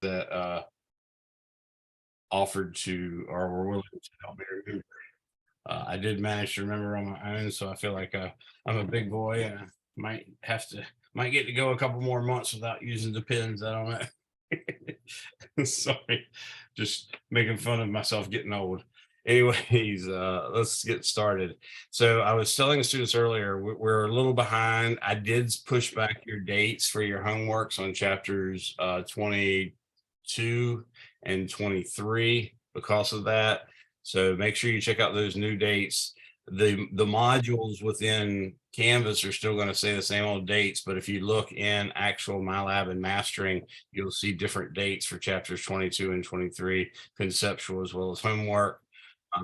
that offered to or were willing to help me remember. I did manage to remember on my own, so I feel like I'm a big boy and I might get to go a couple more months without using the pins. I don't know. Sorry, just making fun of myself getting old. Anyways, let's get started. So I was telling the students earlier, we're a little behind. I did push back your dates for your homeworks on chapters 22 and 23 because of that. So make sure you check out those new dates. The modules within Canvas are still going to say the same old dates, but if you look in actual MyLab and Mastering, you'll see different dates for chapters 22 and 23, conceptual as well as homework.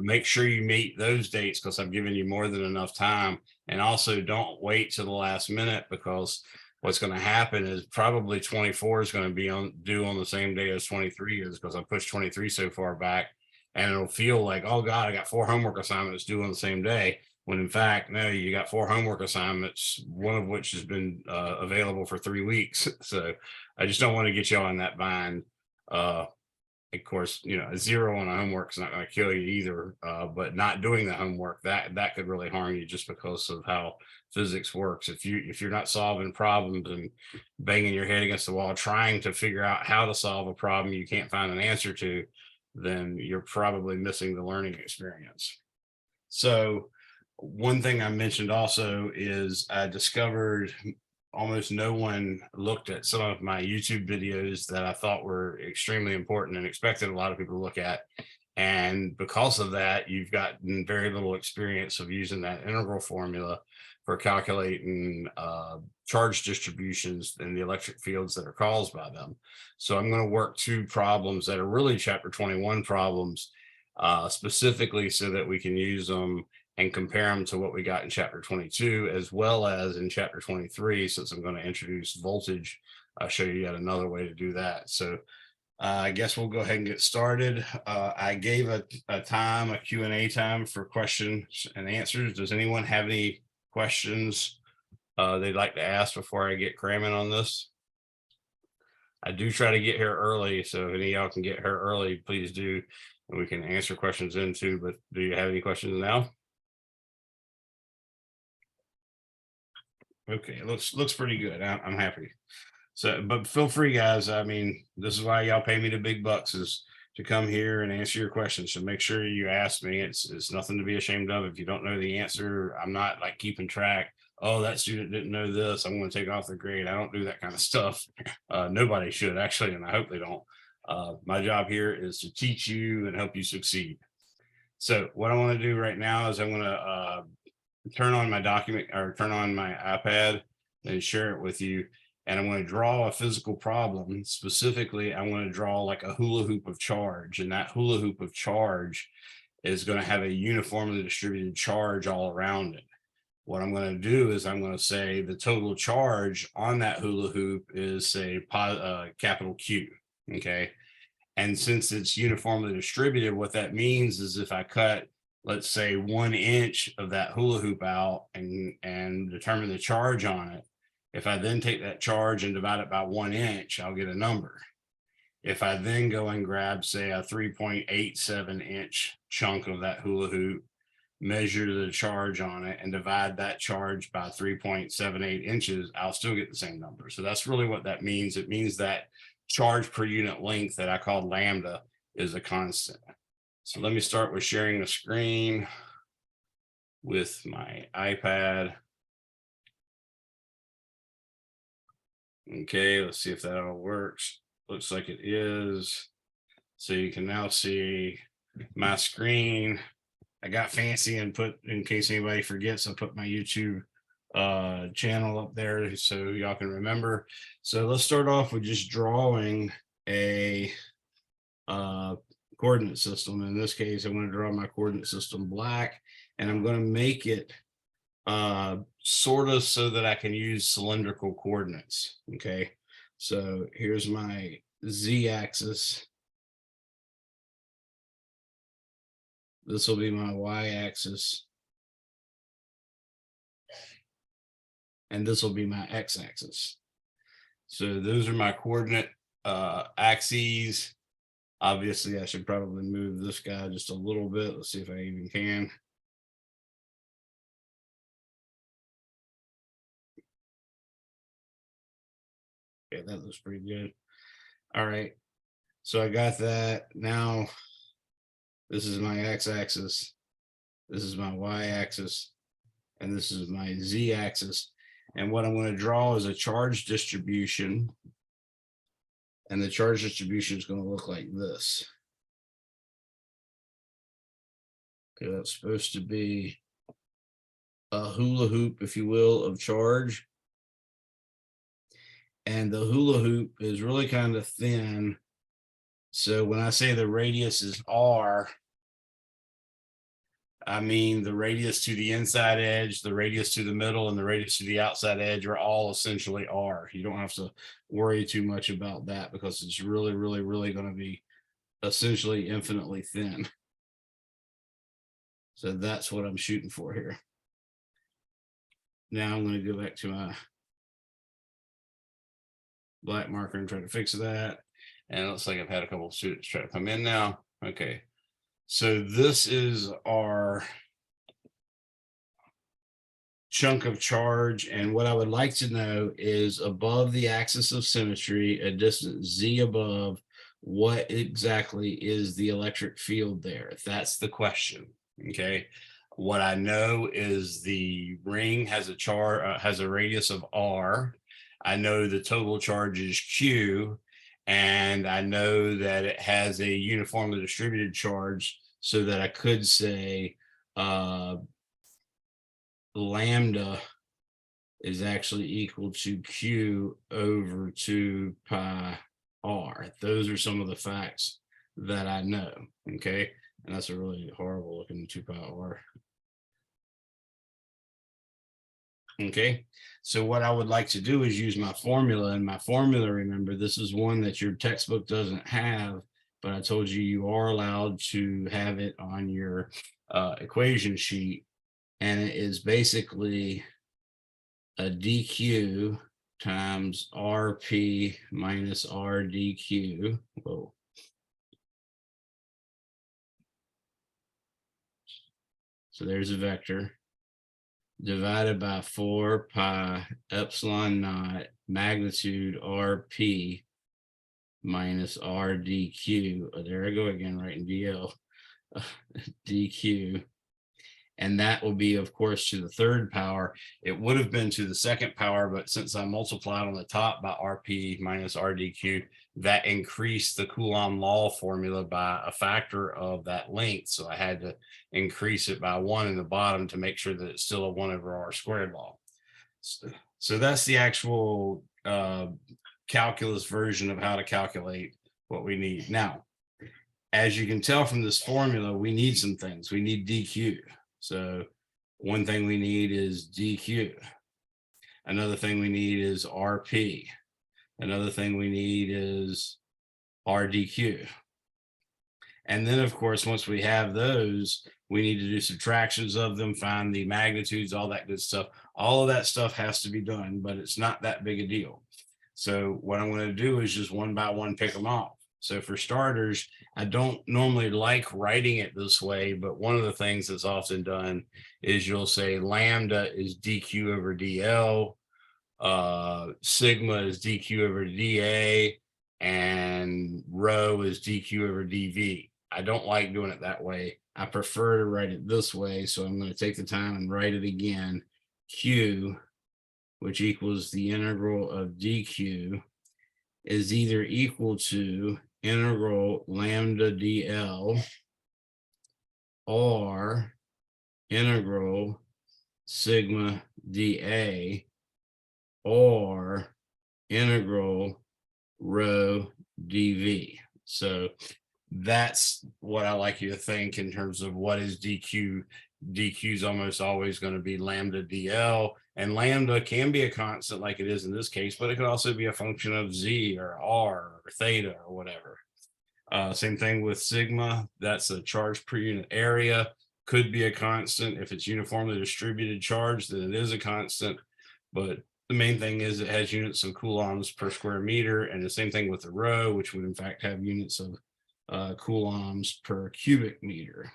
Make sure you meet those dates because I've given you more than enough time. And also don't wait till the last minute, because what's going to happen is probably 24 is going to be due on the same day as 23 is, because I pushed 23 so far back. And it'll feel like, oh God, I got 4 homework assignments due on the same day. When in fact, no, you got 4 homework assignments, one of which has been available for 3 weeks. So I just don't want to get y'all in that bind. Of course, a 0 on a homework is not going to kill you either. But not doing the homework, that could really harm you just because of how physics works. If you're not solving problems and banging your head against the wall trying to figure out how to solve a problem you can't find an answer to, then you're probably missing the learning experience. So one thing I mentioned also is I discovered almost no one looked at some of my YouTube videos that I thought were extremely important and expected a lot of people to look at. And because of that, you've gotten very little experience of using that integral formula for calculating charge distributions in the electric fields that are caused by them. So I'm going to work 2 problems that are really chapter 21 problems specifically so that we can use them and compare them to what we got in chapter 22, as well as in chapter 23, since I'm going to introduce voltage. I'll show you yet another way to do that. So I guess we'll go ahead and get started. I gave a Q&A time for questions and answers. Does anyone have any questions they'd like to ask before I get cramming on this? I do try to get here early, so if any of y'all can get here early, please do, and we can answer questions then too. But do you have any questions now? Okay, it looks pretty good. I'm happy. So, but feel free, guys. I mean, this is why y'all pay me the big bucks, is to come here and answer your questions. So make sure you ask me. It's nothing to be ashamed of. If you don't know the answer, I'm not like keeping track. Oh, that student didn't know this, I'm going to take off their grade. I don't do that kind of stuff. Nobody should, actually, and I hope they don't. My job here is to teach you and help you succeed. So what I want to do right now is I'm going to turn on my document or turn on my iPad and share it with you. And I'm going to draw a physical problem. Specifically, I'm going to draw like a hula hoop of charge, and that hula hoop of charge is going to have a uniformly distributed charge all around it. What I'm going to do is I'm going to say the total charge on that hula hoop is, say, capital Q. Okay. And since it's uniformly distributed, what that means is if I cut, let's say, 1 inch of that hula hoop out and determine the charge on it, if I then take that charge and divide it by 1 inch, I'll get a number. If I then go and grab, say, a 3.87 inch chunk of that hula hoop, measure the charge on it, and divide that charge by 3.78 inches, I'll still get the same number. So that's really what that means. It means that charge per unit length that I call lambda is a constant. So let me start with sharing the screen with my iPad. Okay, let's see if that all works. Looks like it is. So you can now see my screen. I got fancy and put, in case anybody forgets, I put my YouTube channel up there so y'all can remember. So let's start off with just drawing a coordinate system. In this case, I'm going to draw my coordinate system black, and I'm going to make it sort of so that I can use cylindrical coordinates. Okay, so here's my z-axis. This will be my y-axis, and this will be my x-axis. So those are my coordinate axes. Obviously, I should probably move this guy just a little bit. Let's see if I even can. Okay, that looks pretty good. All right. So I got that. Now, this is my x-axis. This is my y-axis. And this is my z-axis. And what I'm going to draw is a charge distribution. And the charge distribution is going to look like this. Okay, that's supposed to be a hula hoop, if you will, of charge. And the hula hoop is really kind of thin. So when I say the radius is r, I mean the radius to the inside edge, the radius to the middle, and the radius to the outside edge are all essentially r. You don't have to worry too much about that because it's really, really, really going to be essentially infinitely thin. So that's what I'm shooting for here. Now I'm going to go back to my black marker and try to fix that. And it looks like I've had a couple of students try to come in now. Okay. So this is our chunk of charge. And what I would like to know is above the axis of symmetry, a distance z above, what exactly is the electric field there? That's the question. Okay. What I know is the ring has a radius of r. I know the total charge is q, and I know that it has a uniformly distributed charge, so that I could say lambda is actually equal to q over 2 pi r. Those are some of the facts that I know. Okay, and that's a really horrible looking 2 pi r. Okay, so what I would like to do is use my formula, and my formula, remember, this is one that your textbook doesn't have, but I told you you are allowed to have it on your equation sheet, and it is basically a dq times rp minus rdq. Whoa. So there's a vector divided by 4 pi epsilon naught magnitude rp minus rdq. Oh, there I go again, writing dl. dq. And that will be, of course, to the third power. It would have been to the second power, but since I multiplied on the top by rp minus rdq, that increased the Coulomb law formula by a factor of that length. So I had to increase it by 1 in the bottom to make sure that it's still a 1 over r squared law. So that's the actual calculus version of how to calculate what we need. Now, as you can tell from this formula, we need some things. We need dq. So one thing we need is dq. Another thing we need is rp. Another thing we need is rdq. And then, of course, once we have those, we need to do subtractions of them, find the magnitudes, all that good stuff. All of that stuff has to be done, but it's not that big a deal. So what I'm going to do is just one by one pick them off. So for starters, I don't normally like writing it this way, but one of the things that's often done is you'll say lambda is dq over dl, sigma is dq over dA, and rho is dq over dV. I don't like doing it that way. I prefer to write it this way. So I'm going to take the time and write it again. Q, which equals the integral of dq, is either equal to integral lambda dl or integral sigma dA or integral rho dV. So that's what I like you to think in terms of what is dq. dq is almost always going to be lambda dl, and lambda can be a constant like it is in this case, but it could also be a function of z or r or theta or whatever. Same thing with sigma. That's a charge per unit area. Could be a constant. If it's uniformly distributed charge, then it is a constant, but The main thing is it has units of coulombs per square meter, and the same thing with the rho, which would in fact have units of coulombs per cubic meter.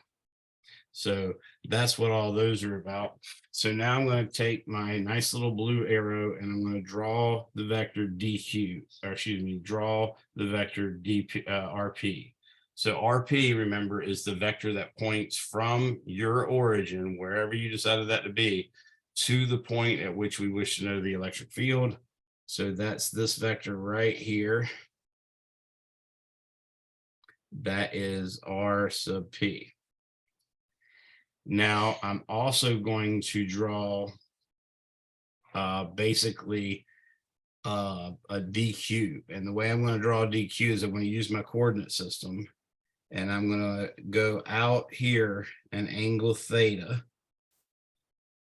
So that's what all those are about. So now I'm going to take my nice little blue arrow and I'm going to draw the vector dq, or excuse me, draw the vector rp. So rp, remember, is the vector that points from your origin, wherever you decided that to be, to the point at which we wish to know the electric field. So that's this vector right here. That is r sub p. Now I'm also going to draw basically a dq, and the way I'm going to draw a dq is I'm going to use my coordinate system, and I'm going to go out here and angle theta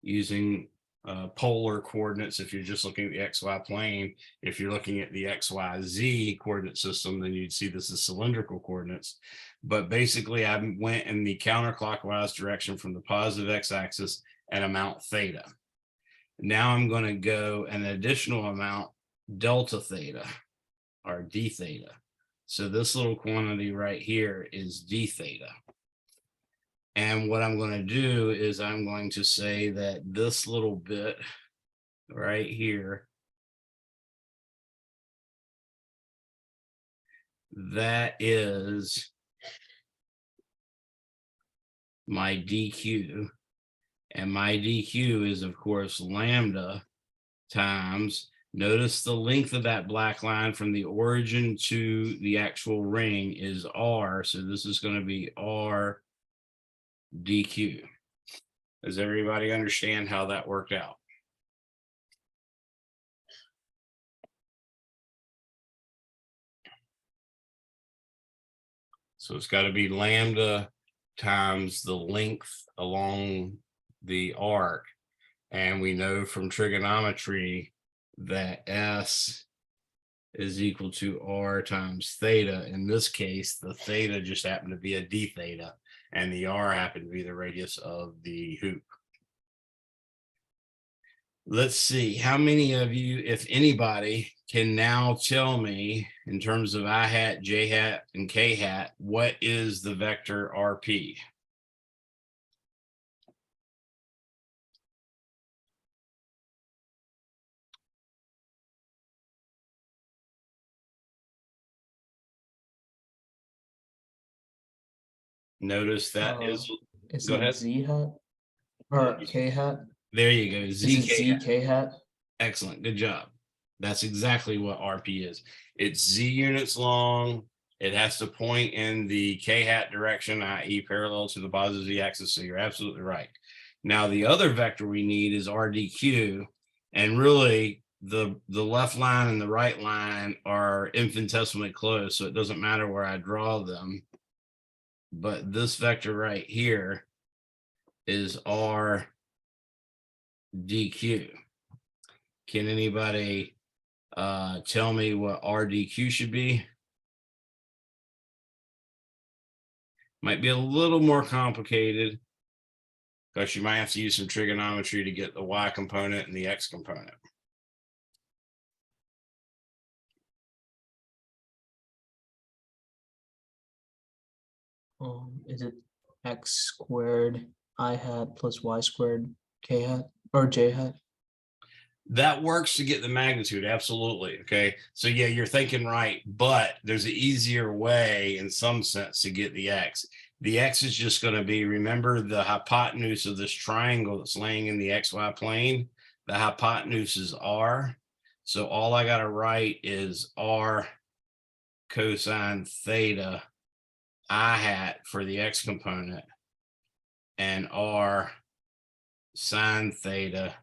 using polar coordinates. If you're just looking at the xy plane, if you're looking at the xyz coordinate system, then you'd see this is cylindrical coordinates. But basically I went in the counterclockwise direction from the positive x-axis and amount theta. Now I'm going to go an additional amount delta theta, or d theta. So this little quantity right here is d theta. And what I'm going to do is I'm going to say that this little bit right here, that is my dq. And my dq is, of course, lambda times, notice the length of that black line from the origin to the actual ring is r. So this is going to be r dq. Does everybody understand how that worked out? So it's got to be lambda times the length along the arc. And we know from trigonometry that S is equal to R times theta. In this case, the theta just happened to be a d theta, and the R happened to be the radius of the hoop. Let's see, how many of you, if anybody, can now tell me in terms of I hat, J hat, and K hat, what is the vector RP? Notice that is go it ahead. Z hat or K hat? There you go. Is it Z K hat? Excellent. Good job. That's exactly what RP is. It's Z units long. It has to point in the K hat direction, i.e. parallel to the positive Z axis. So you're absolutely right. Now, the other vector we need is RDQ. And really, the left line and the right line are infinitesimally close. So it doesn't matter where I draw them. But this vector right here is R dq. Can anybody tell me what R dq should be? Might be a little more complicated because you might have to use some trigonometry to get the y component and the x component. Is it x squared I hat plus y squared K hat or J hat? That works to get the magnitude, absolutely. Okay, so yeah, you're thinking right, but there's an easier way in some sense to get the x. The x is just going to be, remember the hypotenuse of this triangle that's laying in the xy plane, the hypotenuse is r. So all I got to write is r cosine theta I hat for the x component and r sine theta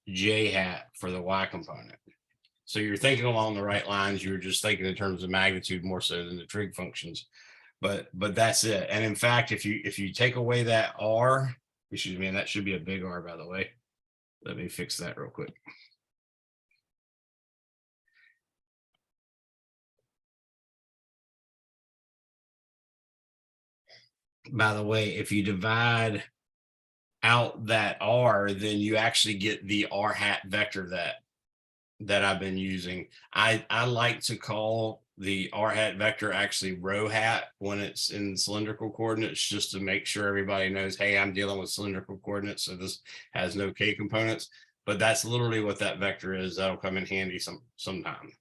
J hat for the y component. So you're thinking along the right lines. You were just thinking in terms of magnitude more so than the trig functions, but that's it. And in fact, if you take away that r, excuse me, and that should be a big R, by the way. Let me fix that real quick. By the way, if you divide out that r, then you actually get the r hat vector that I've been using. I like to call the r hat vector actually rho hat when it's in cylindrical coordinates, just to make sure everybody knows, hey, I'm dealing with cylindrical coordinates, so this has no k components. But that's literally what that vector is. That'll come in handy sometime.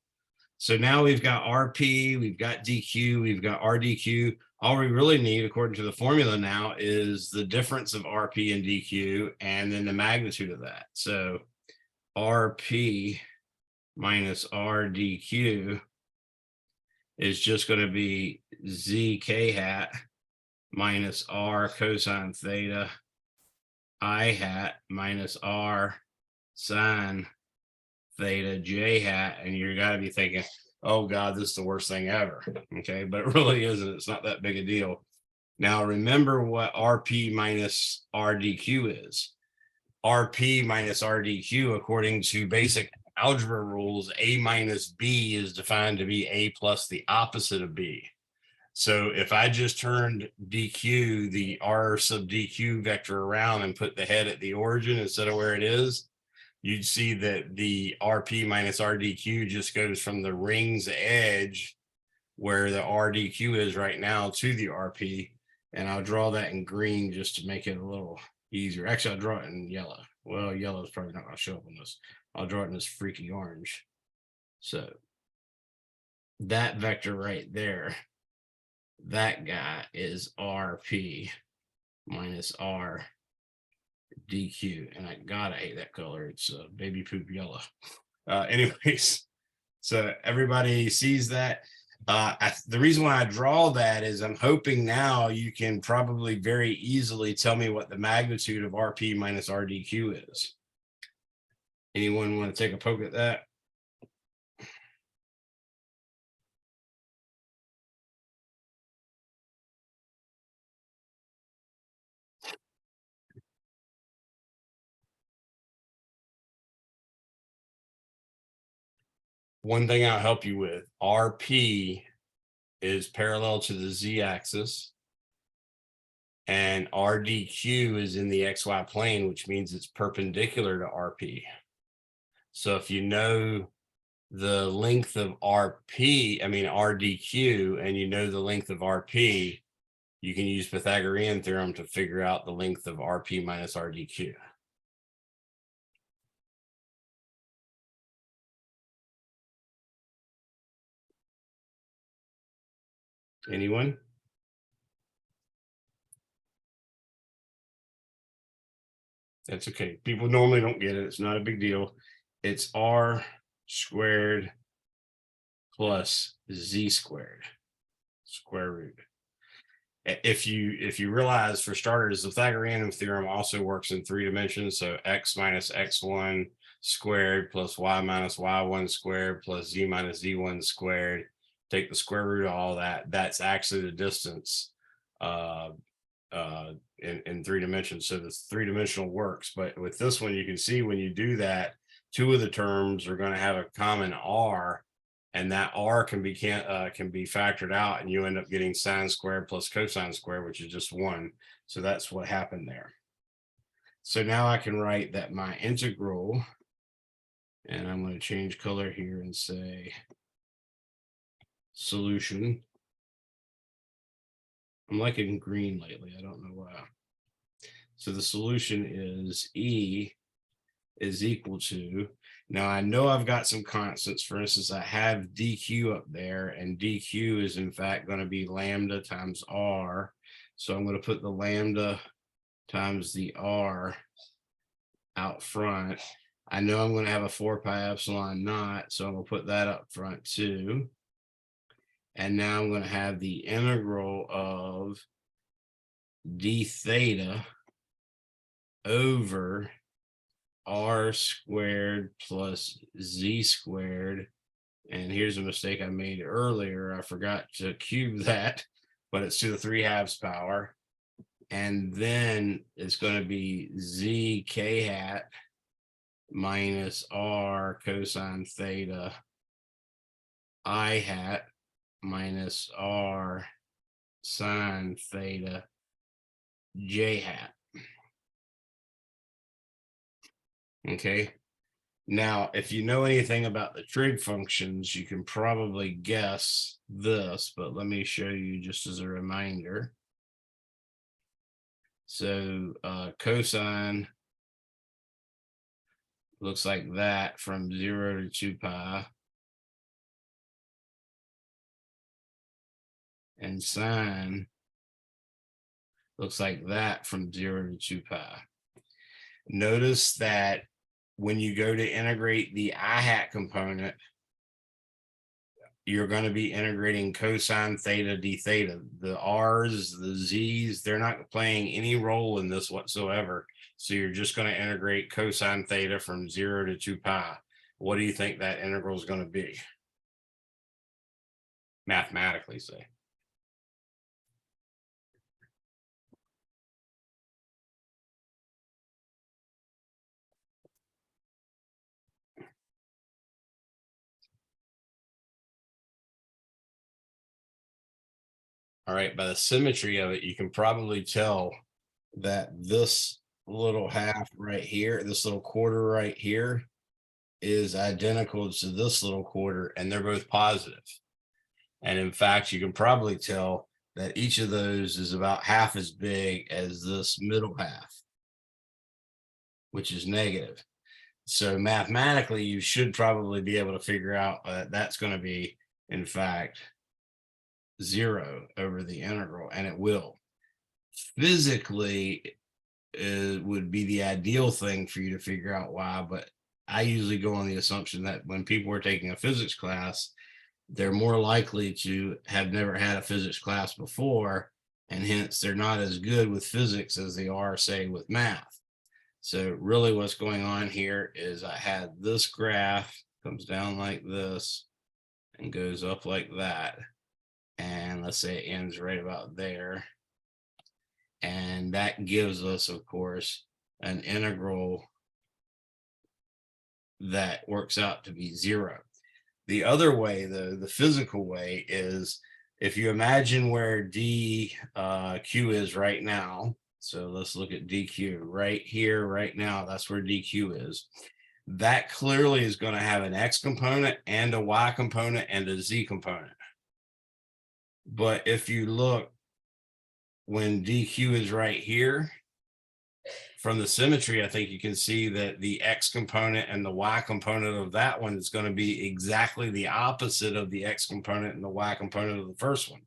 So now we've got RP, we've got DQ, we've got RDQ. All we really need, according to the formula now, is the difference of RP and DQ and then the magnitude of that. So RP minus RDQ is just going to be ZK hat minus R cosine theta I hat minus R sine theta J hat. And you're got to be thinking, oh God, this is the worst thing ever. Okay, but it really isn't. It's not that big a deal. Now remember what RP minus RDQ is. RP minus RDQ, according to basic algebra rules, A minus B is defined to be A plus the opposite of B. So if I just turned DQ, the R sub DQ vector around and put the head at the origin instead of where it is, you'd see that the RP minus RDQ just goes from the ring's edge where the RDQ is right now to the RP. And I'll draw that in green just to make it a little easier. Actually, I'll draw it in yellow. Well, yellow is probably not going to show up on this. I'll draw it in this freaky orange. So that vector right there, that guy is RP minus R DQ. And I gotta hate that color. It's baby poop yellow. Anyways, so everybody sees that. The reason why I draw that is I'm hoping now you can probably very easily tell me what the magnitude of RP minus RDQ is. Anyone want to take a poke at that? One thing I'll help you with, RP is parallel to the z-axis and RDQ is in the XY plane, which means it's perpendicular to RP. So if you know the length of RDQ, and you know the length of RP, you can use Pythagorean theorem to figure out the length of RP minus RDQ. Anyone? That's okay. People normally don't get it. It's not a big deal. It's R squared plus Z squared, square root. If you realize, for starters, the Pythagorean theorem also works in 3 dimensions. So x minus x1 squared plus y minus y1 squared plus z minus z1 squared. Take the square root of all that. That's actually the distance in 3 dimensions. So this 3-dimensional works. But with this one, you can see when you do that, 2 of the terms are going to have a common r, and that r can be factored out, and you end up getting sine squared plus cosine squared, which is just 1. So that's what happened there. So now I can write that my integral, and I'm going to change color here and say solution. I'm liking green lately. I don't know why. So the solution is E is equal to, now I know I've got some constants. For instance, I have DQ up there, and DQ is in fact going to be lambda times R. So I'm going to put the lambda times the R out front. I know I'm going to have a 4 pi epsilon naught, so I'm going to put that up front too. And now I'm going to have the integral of d theta over R squared plus Z squared. And here's a mistake I made earlier. I forgot to cube that, but it's to the 3/2 power. And then it's going to be ZK hat minus R cosine theta I hat minus R sine theta J hat. Okay. Now, if you know anything about the trig functions, you can probably guess this, but let me show you just as a reminder. So cosine looks like that from 0 to 2 pi. And sine looks like that from 0 to 2 pi. Notice that when you go to integrate the I hat component, you're going to be integrating cosine theta d theta. The R's, the Z's, they're not playing any role in this whatsoever. So you're just going to integrate cosine theta from 0 to 2 pi. What do you think that integral is going to be? Mathematically, say. All right, by the symmetry of it, you can probably tell that this little half right here, this little quarter right here, is identical to this little quarter, and they're both positive. And in fact, you can probably tell that each of those is about half as big as this middle half, which is negative. So mathematically, you should probably be able to figure out that that's going to be, in fact, 0 over the integral, and it will. Physically, it would be the ideal thing for you to figure out why, but I usually go on the assumption that when people are taking a physics class, they're more likely to have never had a physics class before, and hence they're not as good with physics as they are, say, with math. So really what's going on here is I had this graph comes down like this and goes up like that. And let's say it ends right about there. And that gives us, of course, an integral that works out to be 0. The other way, though, the physical way, is if you imagine where dq is right now. So let's look at dq right here, right now. That's where dq is. That clearly is going to have an x component and a y component and a z component. But if you look when dq is right here, from the symmetry, I think you can see that the x component and the y component of that one is going to be exactly the opposite of the x component and the y component of the first one.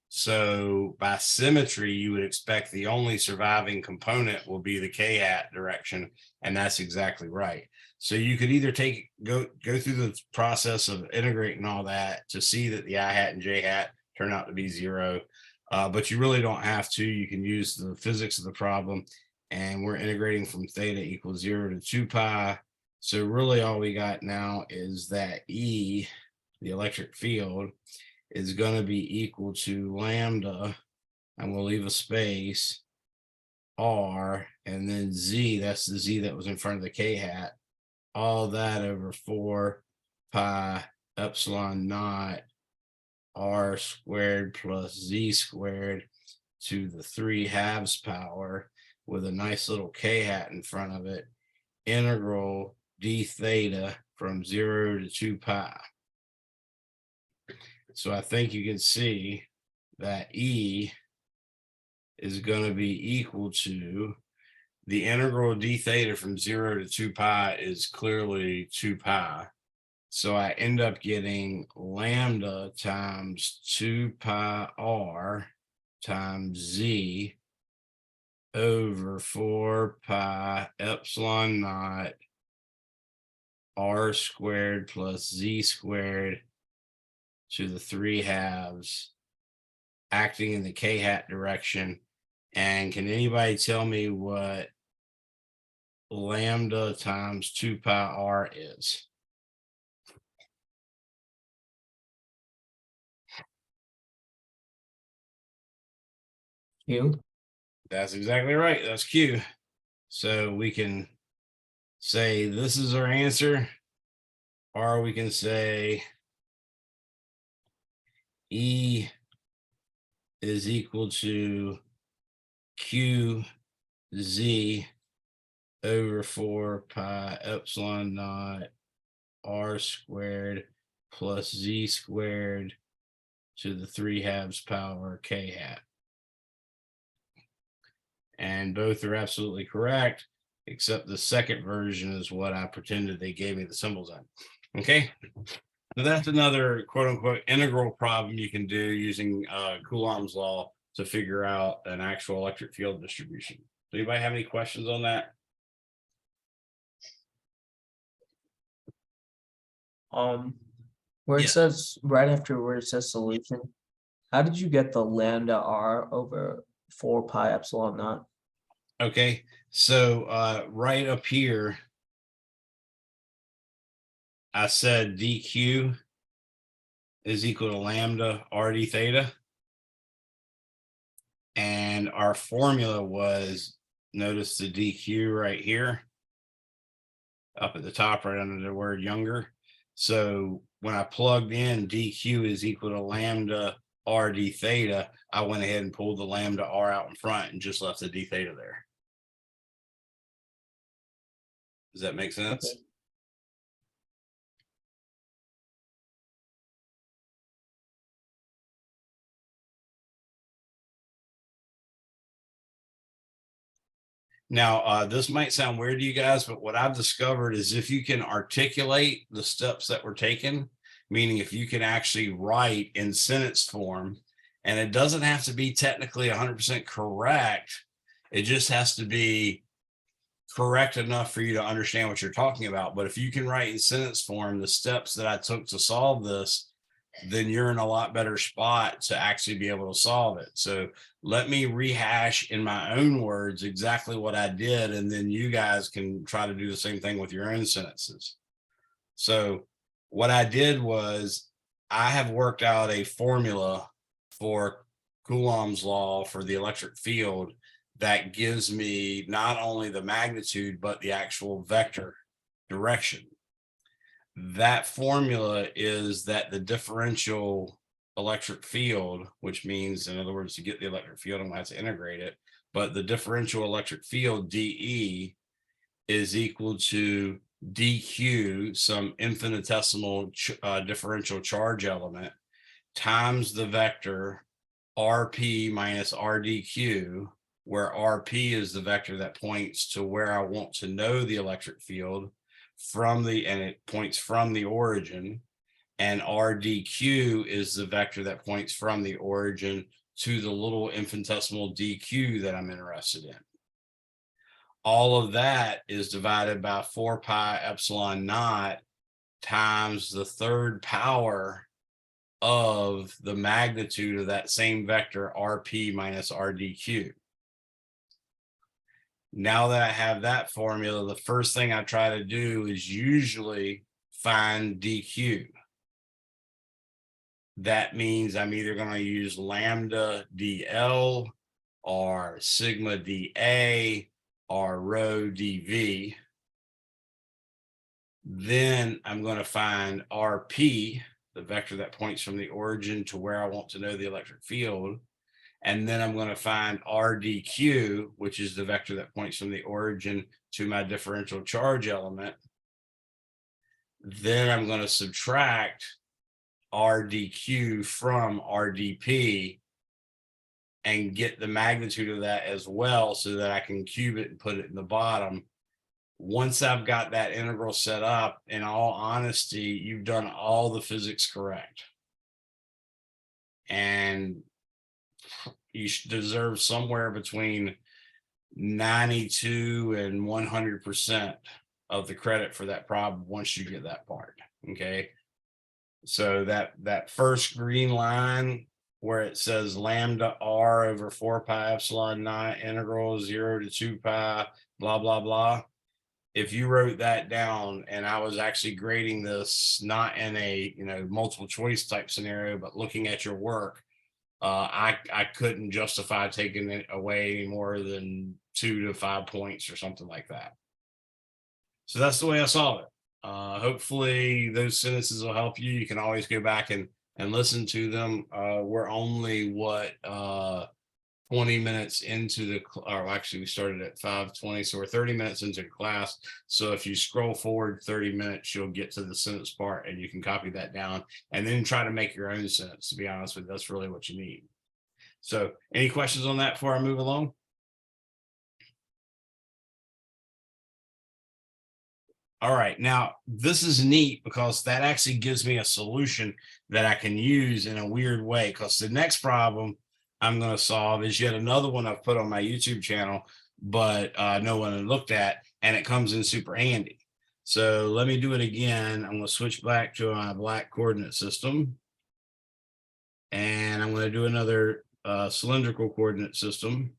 So by symmetry, you would expect the only surviving component will be the k hat direction, and that's exactly right. So you could either go through the process of integrating all that to see that the I hat and j hat turn out to be 0. But you really don't have to. You can use the physics of the problem, and we're integrating from theta equals 0 to 2 pi. So really all we got now is that E, the electric field, is going to be equal to lambda, and we'll leave a space, R, and then Z, that's the Z that was in front of the K hat, all that over 4 pi epsilon naught R squared plus Z squared to the 3/2 power with a nice little K hat in front of it, integral d theta from 0 to 2 pi. So I think you can see that E is going to be equal to the integral d theta from 0 to 2 pi is clearly 2 pi. So I end up getting lambda times 2 pi r times z over 4 pi epsilon naught r squared plus z squared to the 3/2 acting in the k hat direction. And can anybody tell me what lambda times 2 pi r is? Q. That's exactly right. That's Q. So we can say this is our answer, or we can say E is equal to QZ over 4 pi epsilon naught r squared plus z squared to the 3/2 power k hat. And both are absolutely correct, except the second version is what I pretended they gave me the symbols in. Okay, so that's another quote unquote integral problem you can do using Coulomb's law to figure out an actual electric field distribution. Does anybody have any questions on that? Where Yeah. it says right after where it says solution, how did you get the lambda r over 4 pi epsilon naught? Okay, so right up here, I said dq is equal to lambda RD theta. And our formula was, notice the dq right here, up at the top, right under the word younger. So when I plugged in dq is equal to lambda RD theta, I went ahead and pulled the lambda r out in front and just left the d theta there. Does that make sense? Okay. Now, this might sound weird to you guys, but what I've discovered is if you can articulate the steps that were taken, meaning if you can actually write in sentence form, and it doesn't have to be technically 100% correct, it just has to be correct enough for you to understand what you're talking about. But if you can write in sentence form the steps that I took to solve this, then you're in a lot better spot to actually be able to solve it. So let me rehash in my own words exactly what I did, and then you guys can try to do the same thing with your own sentences. So what I did was I have worked out a formula for Coulomb's law for the electric field that gives me not only the magnitude, but the actual vector direction. That formula is that the differential electric field, which means, in other words, to get the electric field, I'm going to have to integrate it, but the differential electric field dE is equal to dq, some infinitesimal differential charge element, times the vector rp minus rdq, where rp is the vector that points to where I want to know the electric field from and it points from the origin, and rdq is the vector that points from the origin to the little infinitesimal dq that I'm interested in. All of that is divided by 4 pi epsilon naught times the third power of the magnitude of that same vector rp minus rdq. Now that I have that formula, the first thing I try to do is usually find dq. That means I'm either going to use lambda dl or sigma dA or rho dV. Then I'm going to find rp, the vector that points from the origin to where I want to know the electric field. And then I'm going to find rdq, which is the vector that points from the origin to my differential charge element. Then I'm going to subtract rdq from rdp and get the magnitude of that as well, so that I can cube it and put it in the bottom. Once I've got that integral set up, in all honesty, you've done all the physics correct. And you deserve somewhere between 92 and 100% of the credit for that problem once you get that part. Okay. So that first green line where it says lambda r over 4 pi epsilon naught integral 0 to 2 pi, blah, blah, blah. If you wrote that down, and I was actually grading this not in a multiple choice type scenario, but looking at your work, I couldn't justify taking it away any more than 2 to 5 points or something like that. So that's the way I saw it. Hopefully those sentences will help you. You can always go back and listen to them. We're only 20 minutes into the, or actually we started at 5:20, so we're 30 minutes into the class. So if you scroll forward 30 minutes, you'll get to the sentence part and you can copy that down and then try to make your own sentence. To be honest with you, that's really what you need. So any questions on that before I move along? All right, now this is neat because that actually gives me a solution that I can use in a weird way. Because the next problem I'm going to solve is yet another one I've put on my YouTube channel, but no one had looked at, and it comes in super handy. So let me do it again. I'm going to switch back to my black coordinate system, and I'm going to do another cylindrical coordinate system.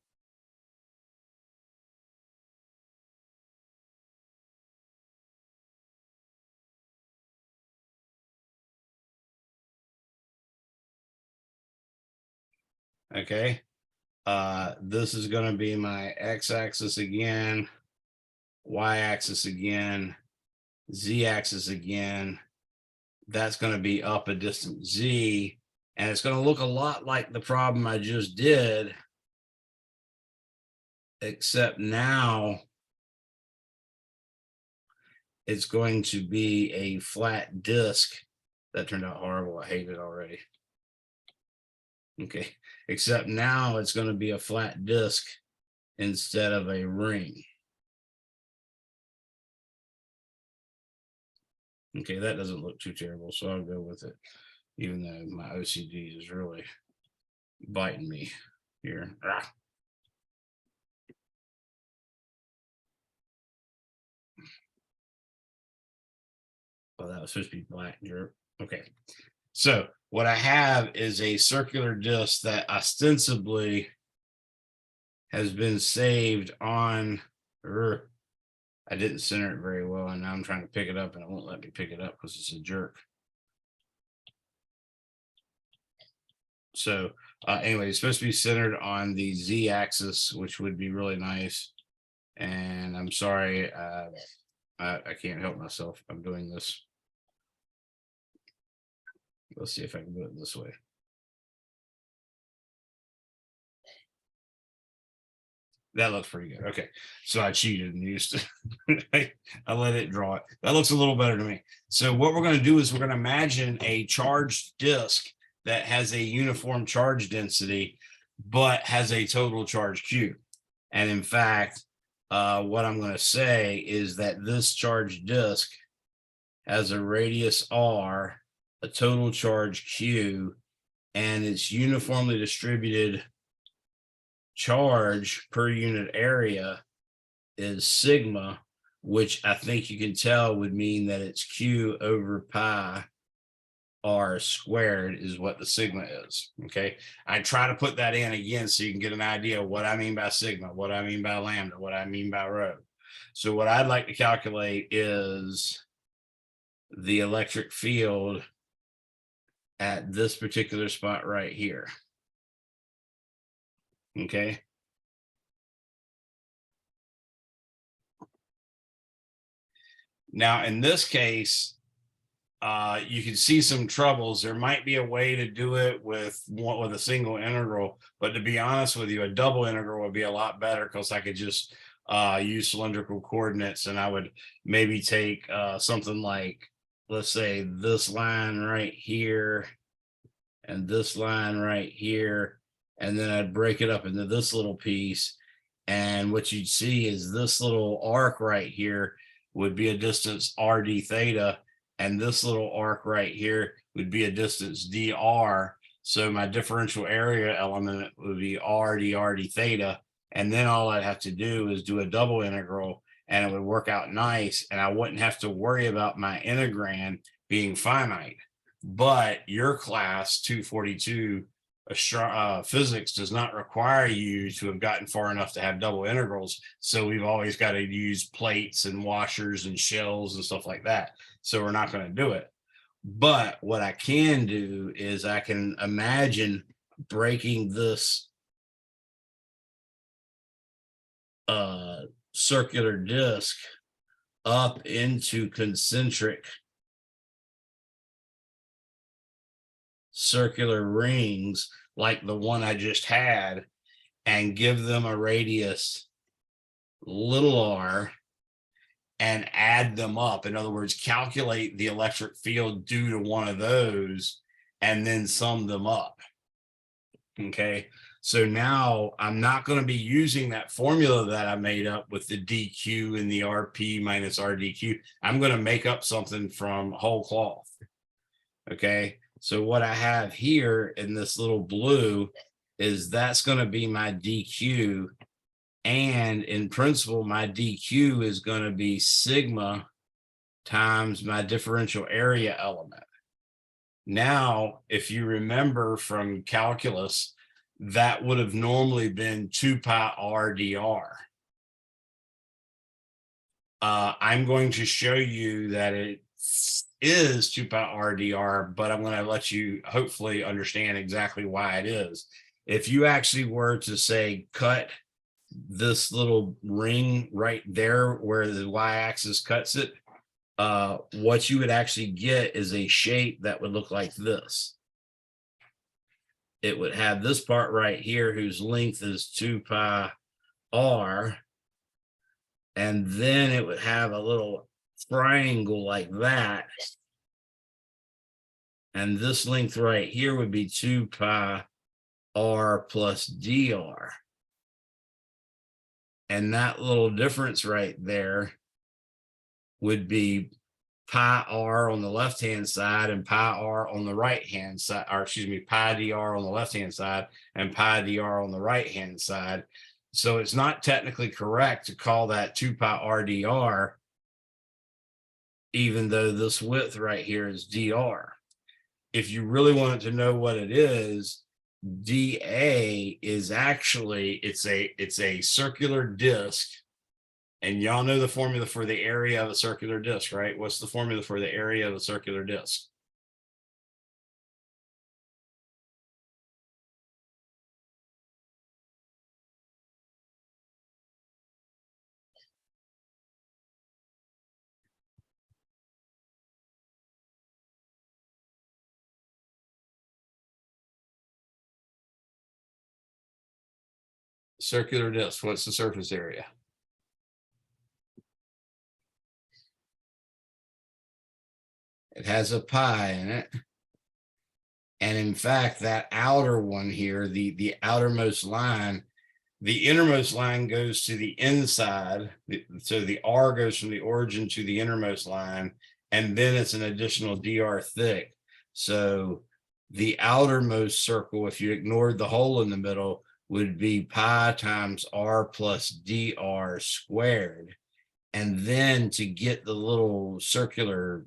Okay. This is going to be my x-axis again, y-axis again, z-axis again. That's going to be up a distance z, and it's going to look a lot like the problem I just did, except now it's going to be a flat disk. That turned out horrible. I hate it already. Okay, except now it's going to be a flat disk instead of a ring. Okay, that doesn't look too terrible, so I'll go with it, even though my OCD is really biting me here. Ah. Oh, that was supposed to be black. Okay. So what I have is a circular disc that ostensibly has been saved on, I didn't center it very well, and now I'm trying to pick it up and it won't let me pick it up because it's a jerk. So anyway, it's supposed to be centered on the z-axis, which would be really nice. And I'm sorry, I can't help myself. I'm doing this. Let's see if I can do it this way. That looks pretty good. Okay, so I cheated and used to I let it draw it. That looks a little better to me. So what we're going to do is we're going to imagine a charged disk that has a uniform charge density, but has a total charge Q. And in fact, what I'm going to say is that this charged disk has a radius R, a total charge Q, and it's uniformly distributed charge per unit area is sigma, which I think you can tell would mean that it's Q over pi R squared is what the sigma is. Okay, I try to put that in again so you can get an idea of what I mean by sigma, what I mean by lambda, what I mean by rho. So what I'd like to calculate is the electric field at this particular spot right here. Okay. Now, in this case, you can see some troubles. There might be a way to do it with a single integral, but to be honest with you, a double integral would be a lot better because I could just use cylindrical coordinates, and I would maybe take something like, let's say, this line right here and this line right here, and then I'd break it up into this little piece. And what you'd see is this little arc right here would be a distance RD theta, and this little arc right here would be a distance dr. So my differential area element would be RD theta, and then all I'd have to do is do a double integral, and it would work out nice, and I wouldn't have to worry about my integrand being finite. But your class 242 physics does not require you to have gotten far enough to have double integrals. So we've always got to use plates and washers and shells and stuff like that. So we're not going to do it. But what I can do is I can imagine breaking this circular disc up into concentric circular rings like the one I just had, and give them a radius little r and add them up. In other words, calculate the electric field due to one of those and then sum them up. Okay, so now I'm not going to be using that formula that I made up with the dq and the rp minus rdq. I'm going to make up something from whole cloth. Okay, so what I have here in this little blue is that's going to be my dq, and in principle my dq is going to be sigma times my differential area element. Now, if you remember from calculus, that would have normally been 2 pi r dr. I'm going to show you that it is 2 pi r dr, but I'm going to let you hopefully understand exactly why it is. If you actually were to say cut this little ring right there where the y-axis cuts it, what you would actually get is a shape that would look like this. It would have this part right here whose length is 2 pi r, and then it would have a little triangle like that, and this length right here would be 2 pi r plus dr, and that little difference right there would be pi r on the left hand side and pi r on the right hand side, or excuse me, pi dr on the left hand side and pi dr on the right hand side. So it's not technically correct to call that 2 pi r dr, even though this width right here is dr. If you really wanted to know what it is, dA is actually, it's a circular disc. And y'all know the formula for the area of a circular disc, right? What's the formula for the area of a circular disc? Circular disc, what's the surface area? It has a pi in it. And in fact, that outer one here, the outermost line, the innermost line goes to the inside. So the R goes from the origin to the innermost line, and then it's an additional dr thick. So the outermost circle, if you ignored the hole in the middle, would be pi times r plus dr squared. And then to get the little circular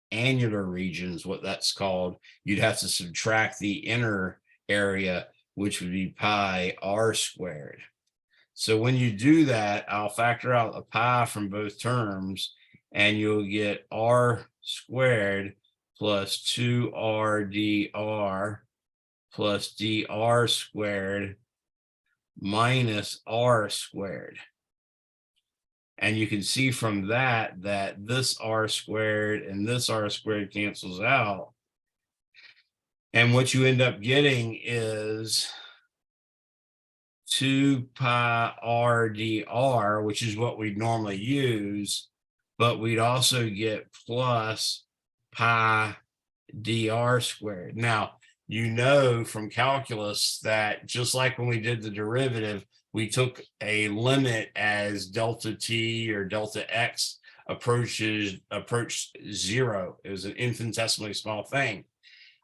annular regions, what that's called, you'd have to subtract the inner area, which would be pi r squared. So when you do that, I'll factor out a pi from both terms, and you'll get r squared plus 2r dr plus dr squared minus r squared. And you can see from that that this r squared and this r squared cancels out. And what you end up getting is 2 pi r dr, which is what we'd normally use, but we'd also get plus pi dr squared. Now, you know from calculus that just like when we did the derivative, we took a limit as delta t or delta x approached zero. It was an infinitesimally small thing.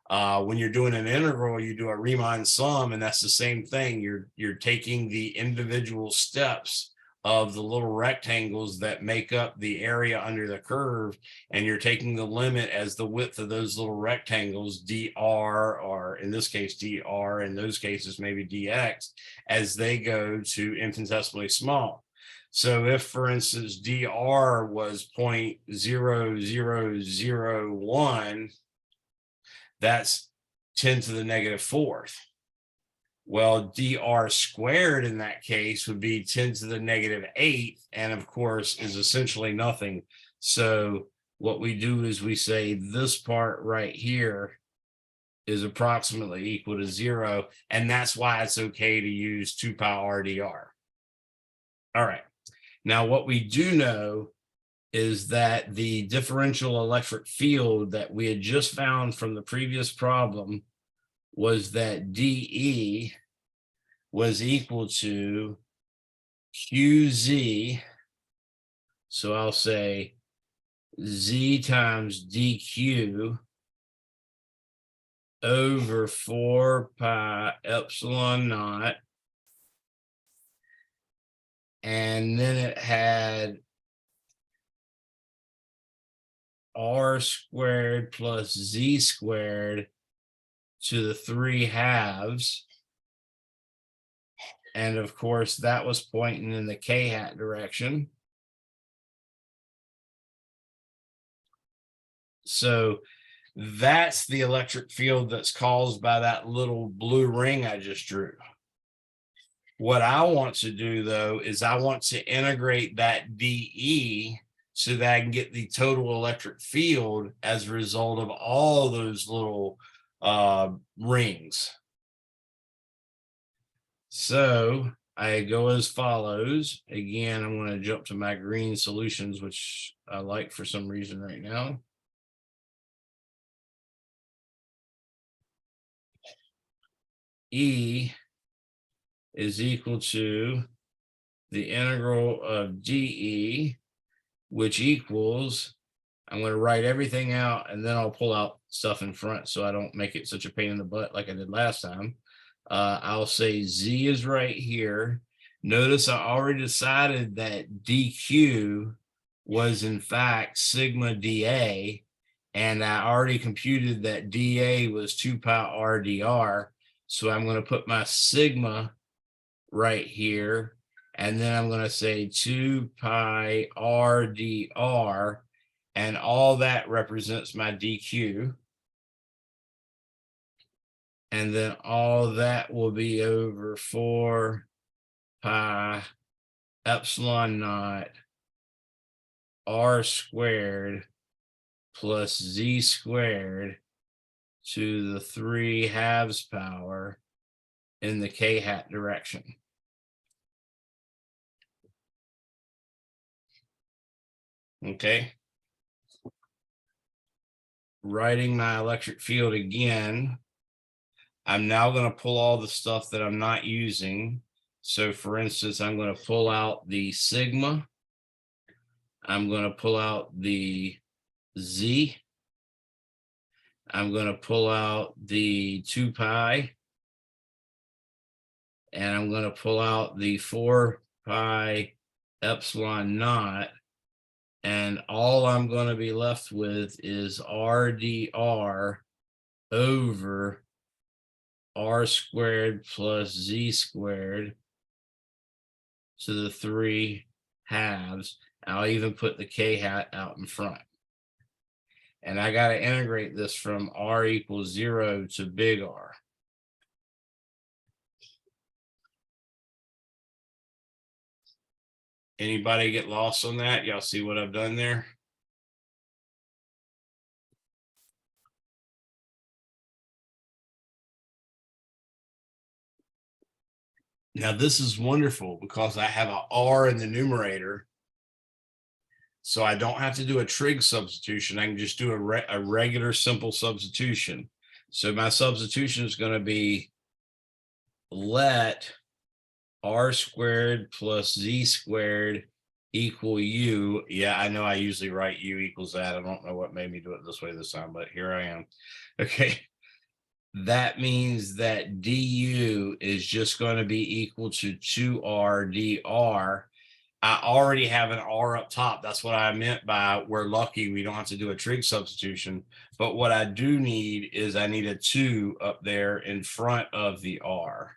When you're doing an integral, you do a Riemann sum, and that's the same thing. You're taking the individual steps of the little rectangles that make up the area under the curve, and you're taking the limit as the width of those little rectangles, dr, or in this case dr, in those cases maybe dx, as they go to infinitesimally small. So if, for instance, dr was 0.0001, that's 10 to the negative fourth. Well, dr squared in that case would be 10 to the negative eighth, and of course is essentially nothing. So what we do is we say this part right here is approximately equal to 0. And that's why it's okay to use 2 pi RDR. All right. Now, what we do know is that the differential electric field that we had just found from the previous problem was that DE was equal to QZ. So I'll say Z times DQ over 4 pi epsilon naught. And then it had R squared plus Z squared to the 3 halves. And of course, that was pointing in the K hat direction. So that's the electric field that's caused by that little blue ring I just drew. What I want to do, though, is I want to integrate that DE so that I can get the total electric field as a result of all those little rings. So I go as follows. Again, I'm going to jump to my green solutions, which I like for some reason right now. E is equal to the integral of DE, which equals, I'm going to write everything out and then I'll pull out stuff in front so I don't make it such a pain in the butt like I did last time. I'll say Z is right here. Notice I already decided that DQ was in fact sigma dA, and I already computed that dA was 2 pi RDR. So I'm going to put my sigma right here, and then I'm going to say 2 pi RDR, and all that represents my DQ. And then all that will be over 4 pi epsilon naught R squared plus Z squared to the 3 halves power in the K hat direction. Okay. Writing my electric field again. I'm now going to pull all the stuff that I'm not using. So for instance, I'm going to pull out the sigma. I'm going to pull out the Z. I'm going to pull out the 2 pi. And I'm going to pull out the 4 pi epsilon naught. And all I'm going to be left with is RDR over R squared plus Z squared to the 3 halves. I'll even put the K hat out in front. And I got to integrate this from R equals 0 to big R. Anybody get lost on that? Y'all see what I've done there? Now this is wonderful because I have an R in the numerator. So I don't have to do a trig substitution. I can just do a regular simple substitution. So my substitution is going to be let R squared plus Z squared equal U. Yeah, I know I usually write U equals that. I don't know what made me do it this way this time, but here I am. Okay. That means that du is just going to be equal to 2R dr. I already have an R up top. That's what I meant by we're lucky we don't have to do a trig substitution. But what I do need is I need a 2 up there in front of the R.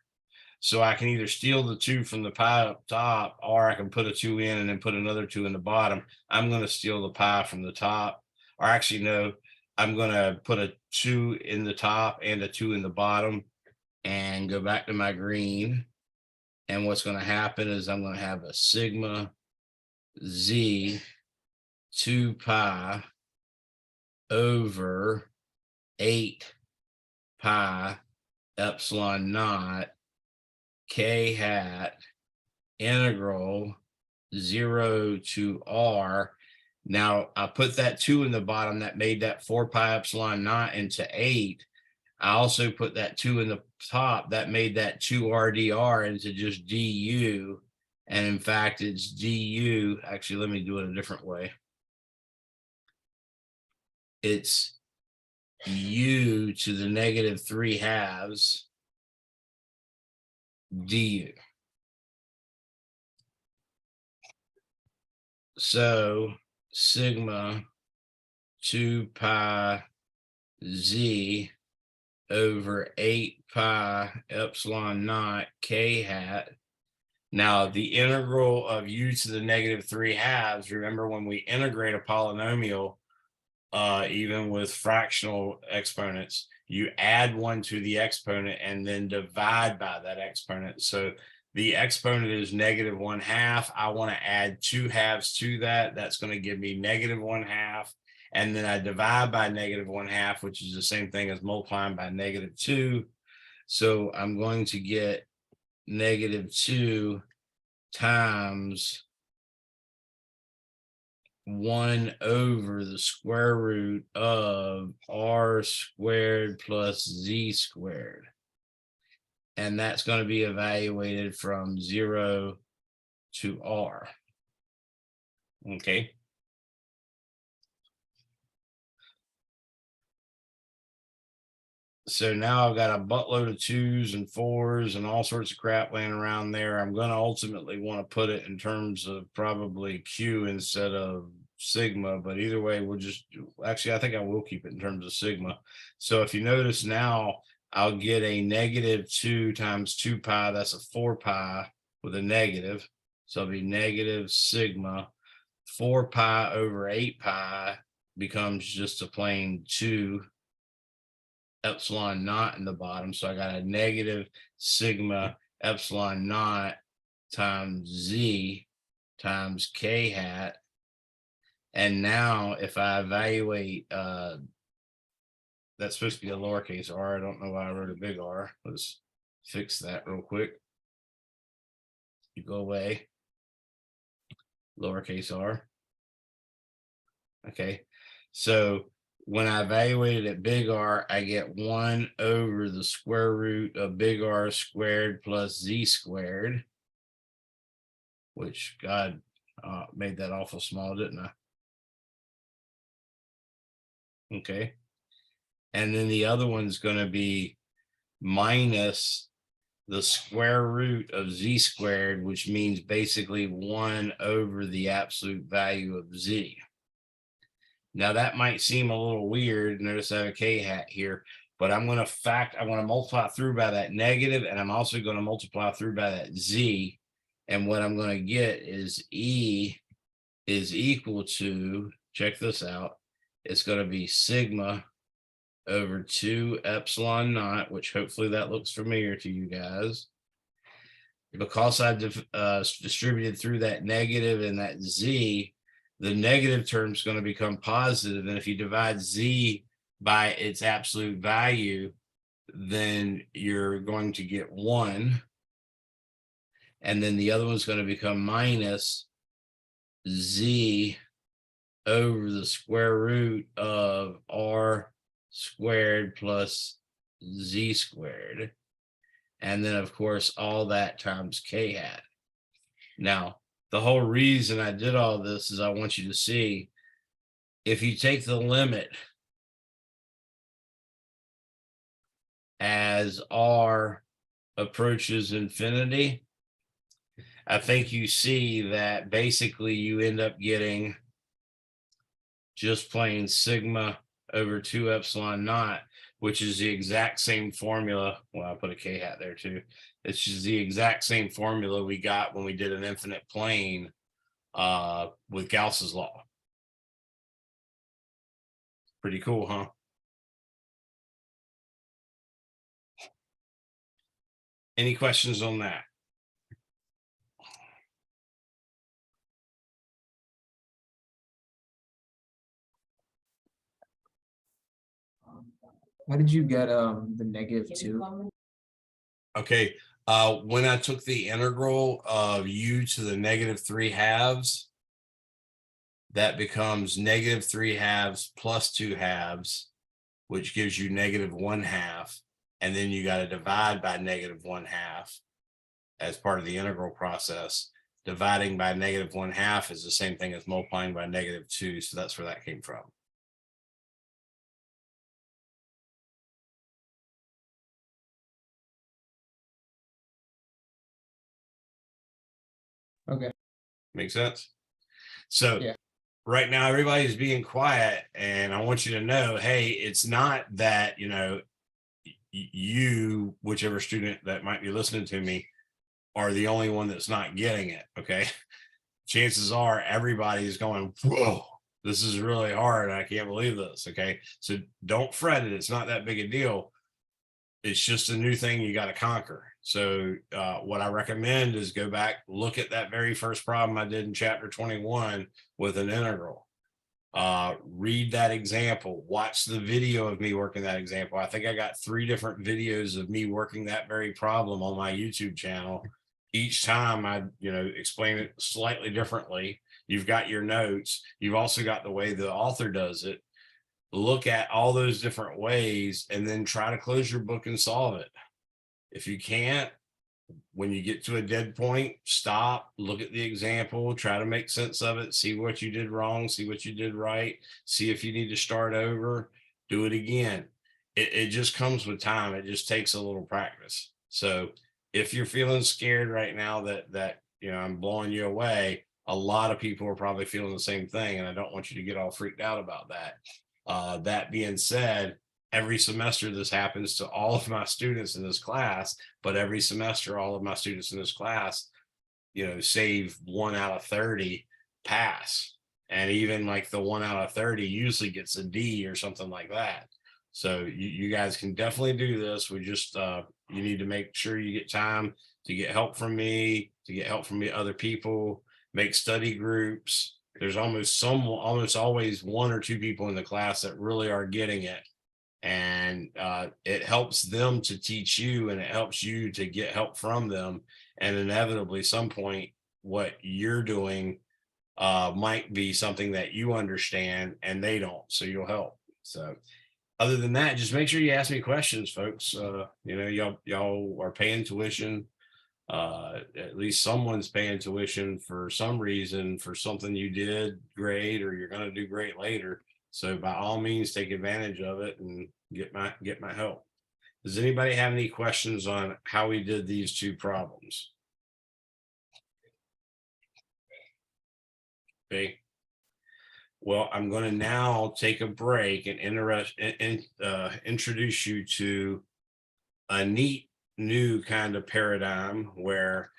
So I can either steal the 2 from the pi up top, or I can put a 2 in and then put another 2 in the bottom. I'm going to steal the pi from the top, or actually no, I'm going to put a 2 in the top and a 2 in the bottom and go back to my green. And what's going to happen is I'm going to have a sigma Z 2 pi over 8 pi epsilon naught k hat integral 0 to r. Now I put that 2 in the bottom that made that 4 pi epsilon naught into 8. I also put that 2 in the top that made that 2 rdr into just du. And in fact, it's du. Actually, let me do it a different way. It's u to the negative 3/2 du. So sigma 2 pi z over 8 pi epsilon naught k hat. Now the integral of u to the negative 3/2, remember when we integrate a polynomial, even with fractional exponents, you add 1 to the exponent and then divide by that exponent. So the exponent is negative 1/2. I want to add 2 halves to that. That's going to give me negative 1/2. And then I divide by negative 1/2, which is the same thing as multiplying by negative 2. So I'm going to get negative 2 times 1 over the square root of r squared plus z squared. And that's going to be evaluated from 0 to r. Okay. So now I've got a buttload of 2s and 4s and all sorts of crap laying around there. I'm going to ultimately want to put it in terms of probably q instead of sigma, but either way, we'll just actually, I think I will keep it in terms of sigma. So if you notice now, I'll get a negative 2 times 2 pi. That's a 4 pi with a negative. So it'll be negative sigma 4 pi over 8 pi becomes just a plain 2 epsilon naught in the bottom. So I got a negative sigma epsilon naught times z times k hat. And now if I evaluate, that's supposed to be a lowercase r. I don't know why I wrote a big R. Let's fix that real quick. You go away. Lowercase r. Okay. So when I evaluate it at big R, I get 1 over the square root of big R squared plus z squared, which God made that awful small, didn't I? Okay. And then the other one's going to be minus the square root of z squared, which means basically 1 over the absolute value of z. Now that might seem a little weird. Notice I have a k hat here, but I'm going to multiply through by that negative, and I'm also going to multiply through by that z. And what I'm going to get is E is equal to, check this out, it's going to be sigma over 2 epsilon naught, which hopefully that looks familiar to you guys. Because I distributed through that negative and that z, the negative term is going to become positive. And if you divide z by its absolute value, then you're going to get 1. And then the other one's going to become minus z over the square root of r squared plus z squared. And then, of course, all that times k hat. Now, the whole reason I did all this is I want you to see, if you take the limit as r approaches infinity, I think you see that basically you end up getting just plain sigma over 2 epsilon naught, which is the exact same formula. Well, I put a k hat there too. It's just the exact same formula we got when we did an infinite plane with Gauss's law. Pretty cool, huh? Any questions on that? How did you get the -2? Okay, when I took the integral of u to the -3/2, that becomes -3/2 plus 2/2, which gives you -1/2. And then you got to divide by -1/2 as part of the integral process. Dividing by -1/2 is the same thing as multiplying by -2. So that's where that came from. Okay. Make sense? So Yeah. right now, everybody's being quiet. And I want you to know, hey, it's not that, you, whichever student that might be listening to me, are the only one that's not getting it. Okay. Chances are everybody's going, whoa, this is really hard. I can't believe this. Okay. So don't fret it. It's not that big a deal. It's just a new thing you got to conquer. So what I recommend is go back, look at that very first problem I did in chapter 21 with an integral. Read that example, watch the video of me working that example. I think I got 3 different videos of me working that very problem on my YouTube channel. Each time I, explain it slightly differently. You've got your notes. You've also got the way the author does it. Look at all those different ways and then try to close your book and solve it. If you can't, when you get to a dead point, stop, look at the example, try to make sense of it, see what you did wrong, see what you did right, see if you need to start over, do it again. It just comes with time. It just takes a little practice. So if you're feeling scared right now that I'm blowing you away, a lot of people are probably feeling the same thing, and I don't want you to get all freaked out about that. That being said, every semester this happens to all of my students in this class, but every semester all of my students in this class, save 1 out of 30 pass. And even like the 1 out of 30 usually gets a D or something like that. So you guys can definitely do this. We just you need to make sure you get time to get help from me, other people, make study groups. There's almost always 1 or 2 people in the class that really are getting it. And it helps them to teach you, and it helps you to get help from them. And inevitably, some point, what you're doing might be something that you understand and they don't. So you'll help. So other than that, just make sure you ask me questions, folks. Y'all are paying tuition. At least someone's paying tuition for some reason for something you did great or you're going to do great later. So by all means, take advantage of it and get my help. Does anybody have any questions on how we did these 2 problems? Okay. Well, I'm going to now take a break and introduce you to a neat new kind of paradigm where,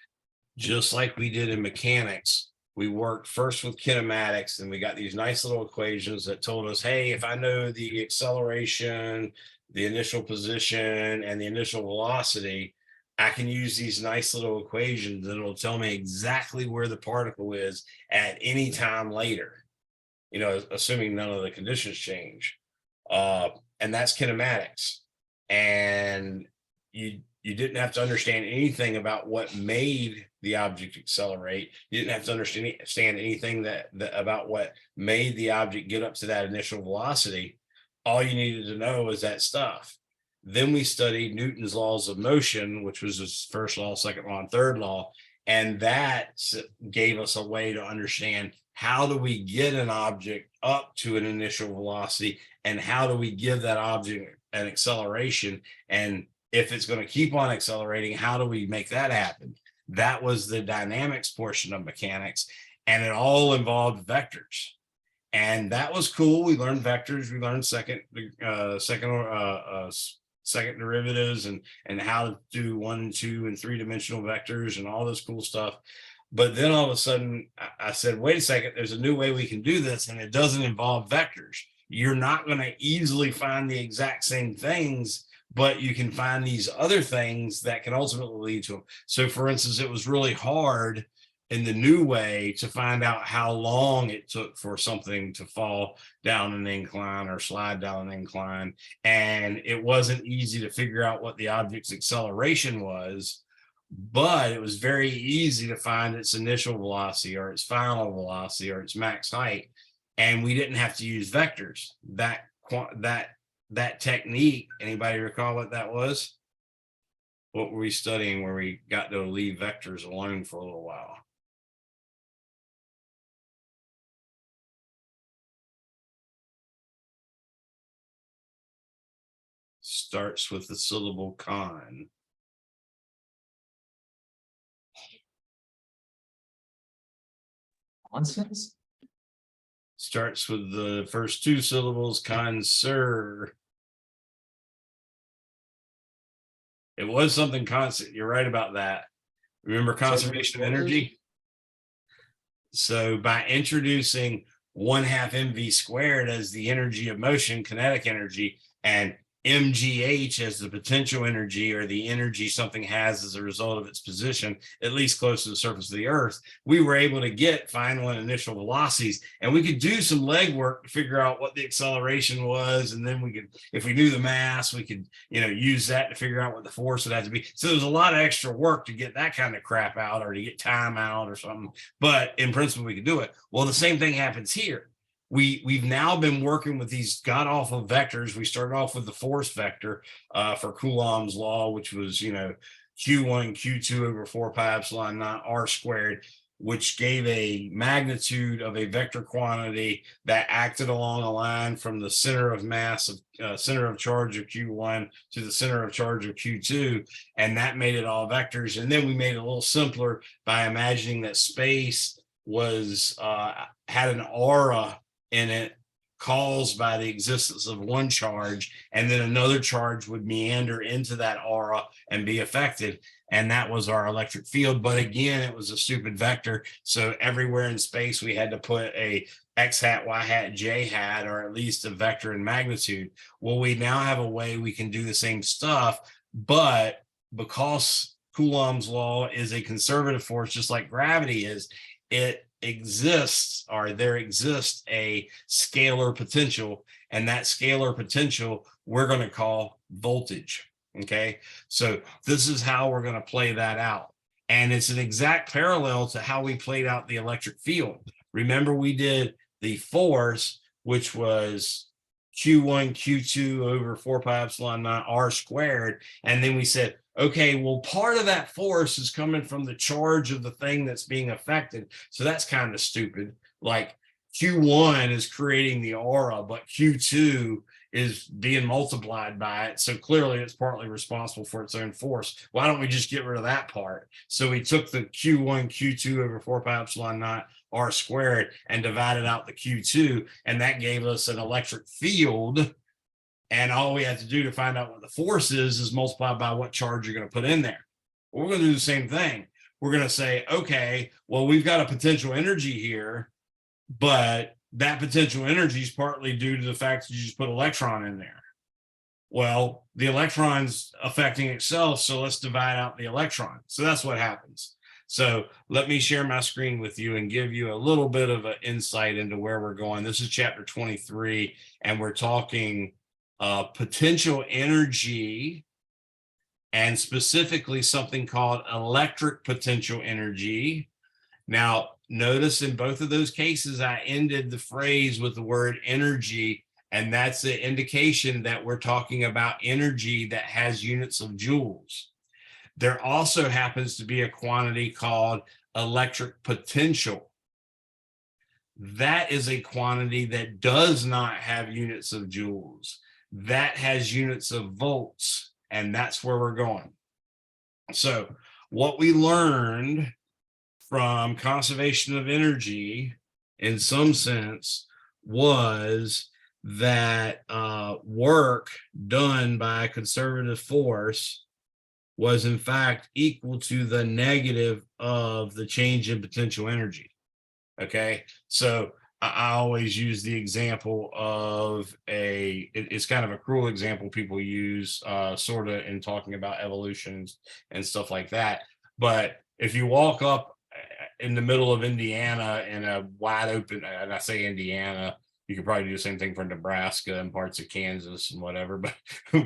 just like we did in mechanics, we worked first with kinematics, and we got these nice little equations that told us, hey, if I know the acceleration, the initial position, and the initial velocity, I can use these nice little equations that will tell me exactly where the particle is at any time later, assuming none of the conditions change. And that's kinematics. And you didn't have to understand anything about what made the object accelerate. You didn't have to understand anything that about what made the object get up to that initial velocity. All you needed to know was that stuff. Then we studied Newton's laws of motion, which was his first law, second law, and third law. And that gave us a way to understand, how do we get an object up to an initial velocity, and how do we give that object an acceleration? And if it's going to keep on accelerating, how do we make that happen? That was the dynamics portion of mechanics, and it all involved vectors. And that was cool. We learned vectors. We learned second derivatives and how to do 1, 2, and 3-dimensional vectors and all this cool stuff. But then all of a sudden I said, wait a second, there's a new way we can do this, and it doesn't involve vectors. You're not going to easily find the exact same things, but you can find these other things that can ultimately lead to them. So for instance, it was really hard in the new way to find out how long it took for something to fall down an incline or slide down an incline. And it wasn't easy to figure out what the object's acceleration was, but it was very easy to find its initial velocity or its final velocity or its max height. And we didn't have to use vectors. That technique, anybody recall what that was? What were we studying where we got to leave vectors alone for a little while? Starts with the syllable con. Constants? Starts with the first two syllables, conserve. It was something constant. You're right about that. Remember conservation of energy? So by introducing 1/2 mv squared as the energy of motion, kinetic energy, and mgh as the potential energy or the energy something has as a result of its position, at least close to the surface of the earth, we were able to get final and initial velocities, and we could do some legwork to figure out what the acceleration was. And then we could, if we knew the mass, we could, use that to figure out what the force would have to be. So there's a lot of extra work to get that kind of crap out or to get time out or something. But in principle, we could do it. Well, the same thing happens here. We've now been working with these god-awful vectors. We started off with the force vector for Coulomb's law, which was, Q1, Q2 over 4 pi epsilon naught r squared, which gave a magnitude of a vector quantity that acted along a line from the center of mass of center of charge of Q1 to the center of charge of Q2, and that made it all vectors. And then we made it a little simpler by imagining that space was had an aura in it caused by the existence of one charge, and then another charge would meander into that aura and be affected. And that was our electric field. But again, it was a stupid vector. So everywhere in space, we had to put a x hat, y hat, j hat, or at least a vector in magnitude. Well, we now have a way we can do the same stuff, but because Coulomb's law is a conservative force, just like gravity is, it exists, or there exists a scalar potential, and that scalar potential we're going to call voltage. Okay, so this is how we're going to play that out, and it's an exact parallel to how we played out the electric field. Remember, we did the force, which was Q1 Q2 over 4 pi epsilon naught r squared, and then we said, okay, well, part of that force is coming from the charge of the thing that's being affected. So that's kind of stupid. Like Q1 is creating the aura, but Q2 is being multiplied by it. So clearly it's partly responsible for its own force. Why don't we just get rid of that part? So we took the Q1 Q2 over 4 pi epsilon naught r squared and divided out the Q2, and that gave us an electric field. And all we have to do to find out what the force is multiply by what charge you're going to put in there. Well, we're going to do the same thing. We're going to say, okay, well, we've got a potential energy here, but that potential energy is partly due to the fact that you just put electron in there. Well, the electron's affecting itself, so let's divide out the electron. So that's what happens. So let me share my screen with you and give you a little bit of an insight into where we're going. This is chapter 23, and we're talking potential energy, and specifically something called electric potential energy. Now, notice in both of those cases, I ended the phrase with the word energy, and that's the indication that we're talking about energy that has units of joules. There also happens to be a quantity called electric potential. That is a quantity that does not have units of joules. That has units of volts, and that's where we're going. So what we learned from conservation of energy, in some sense, was that work done by a conservative force was in fact equal to the negative of the change in potential energy. Okay, so I always use the example of it's kind of a cruel example people use sort of in talking about evolution and stuff like that. But if you walk up in the middle of Indiana in a wide open, and I say Indiana, you could probably do the same thing for Nebraska and parts of Kansas and whatever, but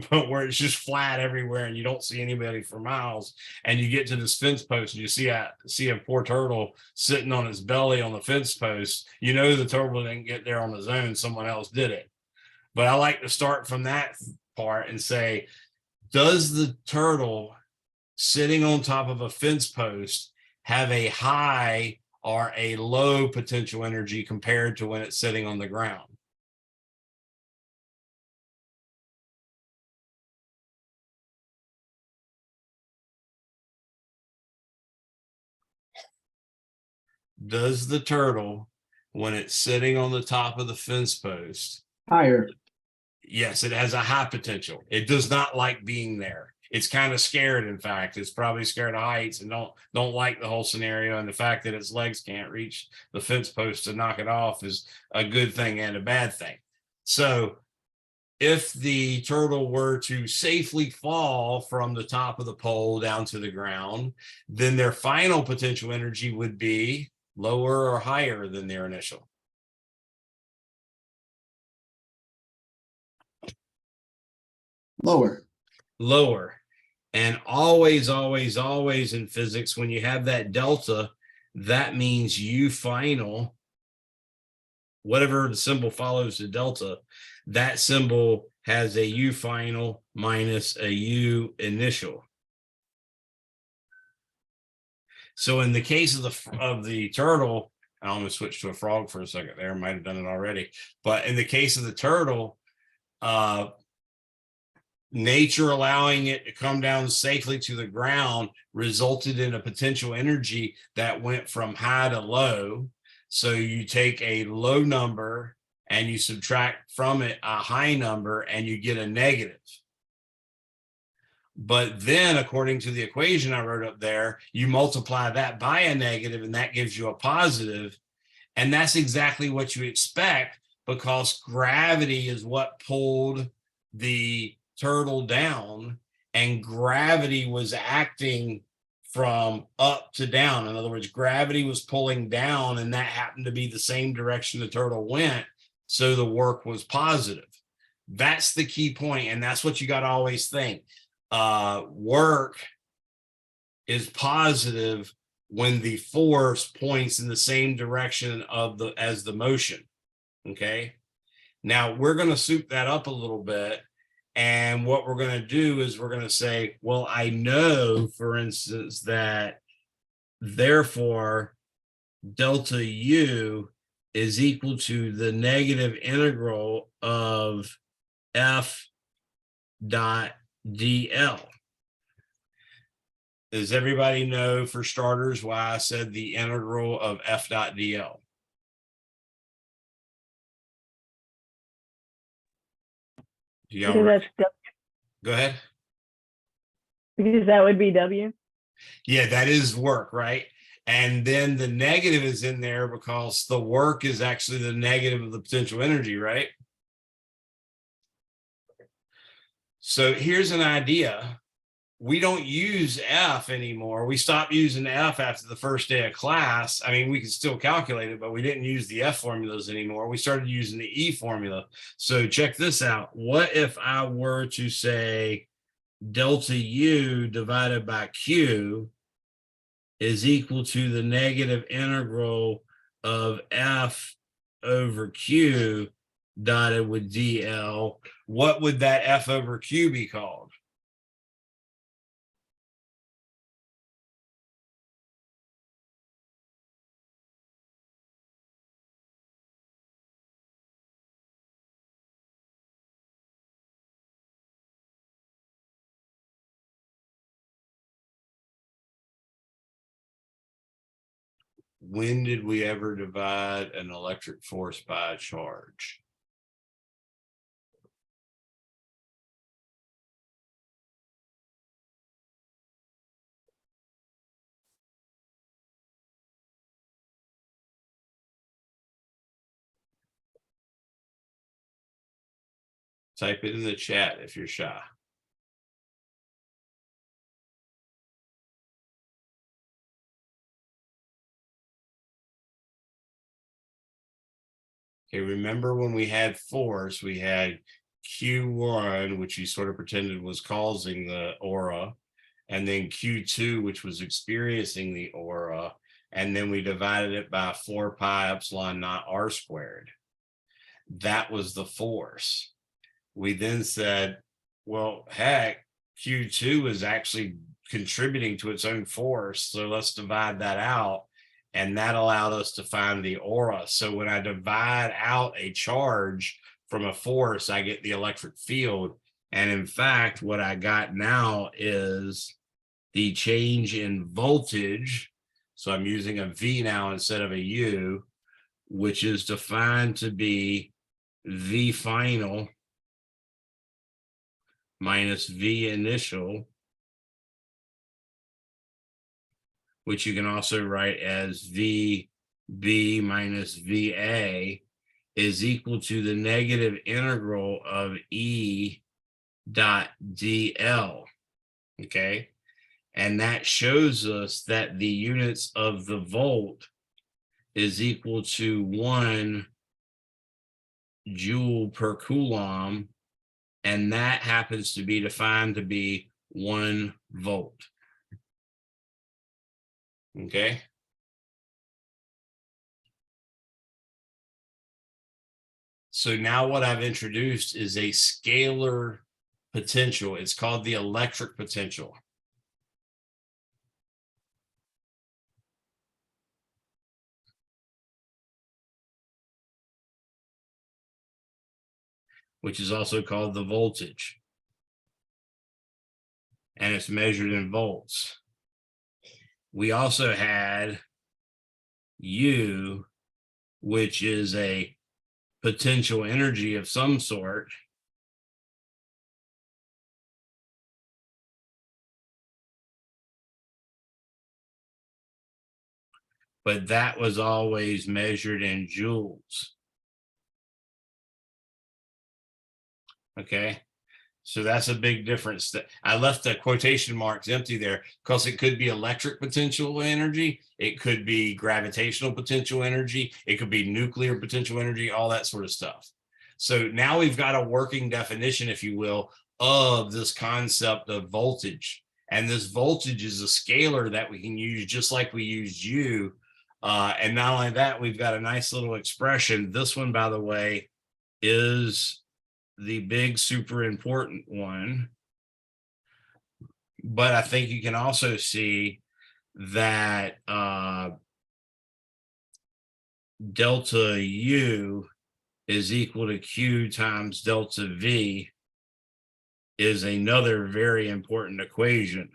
but where it's just flat everywhere and you don't see anybody for miles, and you get to this fence post and you see a poor turtle sitting on its belly on the fence post, you know the turtle didn't get there on his own, someone else did it. But I like to start from that part and say, does the turtle sitting on top of a fence post have a high or a low potential energy compared to when it's sitting on the ground? Does the turtle, when it's sitting on the top of the fence post, Higher. yes, it has a high potential. It does not like being there. It's kind of scared. In fact, it's probably scared of heights and don't like the whole scenario. And the fact that its legs can't reach the fence post to knock it off is a good thing and a bad thing. So if the turtle were to safely fall from the top of the pole down to the ground, then their final potential energy would be lower or higher than their initial. Lower. Lower. And always, always, always in physics, when you have that delta, that means U final, whatever the symbol follows the delta, that symbol has a U final minus a U initial. So in the case of the turtle, I almost switched to a frog for a second there, might have done it already. But in the case of the turtle, nature allowing it to come down safely to the ground resulted in a potential energy that went from high to low. So you take a low number and you subtract from it a high number and you get a negative. But then according to the equation I wrote up there, you multiply that by a negative and that gives you a positive. And that's exactly what you expect, because gravity is what pulled the turtle down, and gravity was acting from up to down. In other words, gravity was pulling down and that happened to be the same direction the turtle went. So the work was positive. That's the key point, and that's what you got to always think. Work is positive when the force points in the same direction as the motion. Okay. Now we're going to soup that up a little bit. And what we're going to do is we're going to say, well, I know, for instance, that therefore delta U is equal to the negative integral of F dot DL. Does everybody know, for starters, why I said the integral of F dot DL? Because that's W. Go ahead. Because that would be W. Yeah, that is work, right? And then the negative is in there because the work is actually the negative of the potential energy, right? So here's an idea. We don't use F anymore. We stopped using F after the first day of class. I mean, we can still calculate it, but we didn't use the F formulas anymore. We started using the E formula. So check this out. What if I were to say delta U divided by Q is equal to the negative integral of F over Q dotted with DL? What would that F over Q be called? When did we ever divide an electric force by a charge? Type it in the chat if you're shy. Okay, remember when we had force, we had Q1, which you sort of pretended was causing the aura, and then Q2, which was experiencing the aura, and then we divided it by 4 pi epsilon naught r squared. That was the force. We then said, well, heck, Q2 is actually contributing to its own force, so let's divide that out. And that allowed us to find the aura. So when I divide out a charge from a force, I get the electric field. And in fact, what I got now is the change in voltage. So I'm using a V now instead of a U, which is defined to be V final minus V initial, which you can also write as VB minus VA, is equal to the negative integral of E dot DL. Okay. And that shows us that the units of the volt is equal to 1 joule per Coulomb. And that happens to be defined to be 1 volt. Okay. So now what I've introduced is a scalar potential. It's called the electric potential. Which is also called the voltage. And it's measured in volts. We also had U, which is a potential energy of some sort. But that was always measured in joules. Okay. So that's a big difference. That I left the quotation marks empty there because it could be electric potential energy. It could be gravitational potential energy. It could be nuclear potential energy, all that sort of stuff. So now we've got a working definition, if you will, of this concept of voltage. And this voltage is a scalar that we can use just like we used U. And not only that, we've got a nice little expression. This one, by the way, is the big super important one. But I think you can also see that delta U is equal to Q times delta V is another very important equation.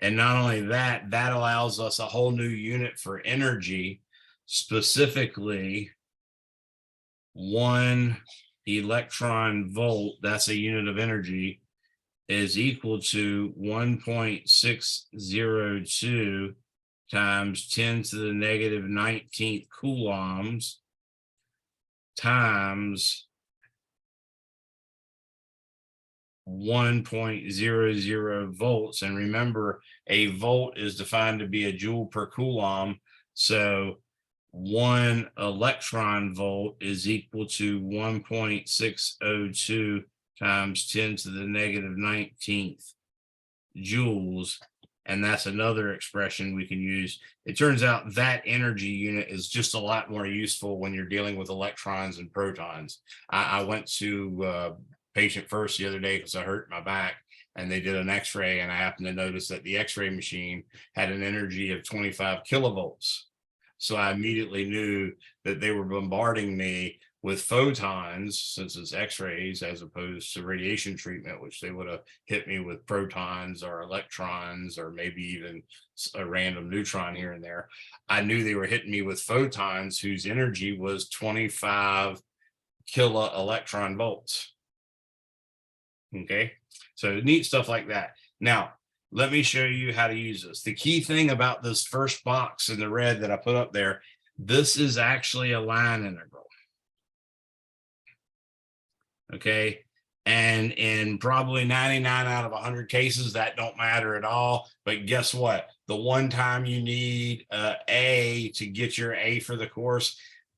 And not only that, that allows us a whole new unit for energy, specifically 1 electron volt, that's a unit of energy, is equal to 1.602 times 10 to the negative 19th coulombs times 1.00 volts. And remember, a volt is defined to be a joule per Coulomb. So 1 electron volt is equal to 1.602 times 10 to the negative 19th joules. And that's another expression we can use. It turns out that energy unit is just a lot more useful when you're dealing with electrons and protons. I went to patient first the other day because I hurt my back, and they did an x-ray, and I happened to notice that the x-ray machine had an energy of 25 kilovolts. So I immediately knew that they were bombarding me with photons, since it's x-rays as opposed to radiation treatment, which they would have hit me with protons or electrons or maybe even a random neutron here and there. I knew they were hitting me with photons whose energy was 25 kilo electron volts. Okay, so neat stuff like that. Now, let me show you how to use this. The key thing about this first box in the red that I put up there, this is actually a line integral. Okay, and in probably 99 out of 100 cases, that don't matter at all. But guess what? The one time you need A to get your A for the course,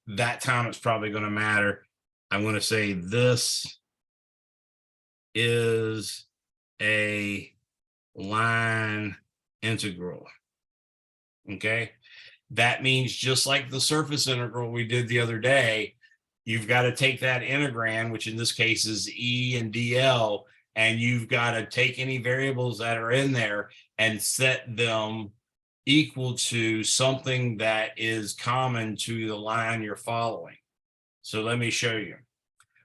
that time it's probably going to matter. I'm going to say this is a line integral. Okay. That means just like the surface integral we did the other day, you've got to take that integrand, which in this case is E and DL, and you've got to take any variables that are in there and set them equal to something that is common to the line you're following. So let me show you.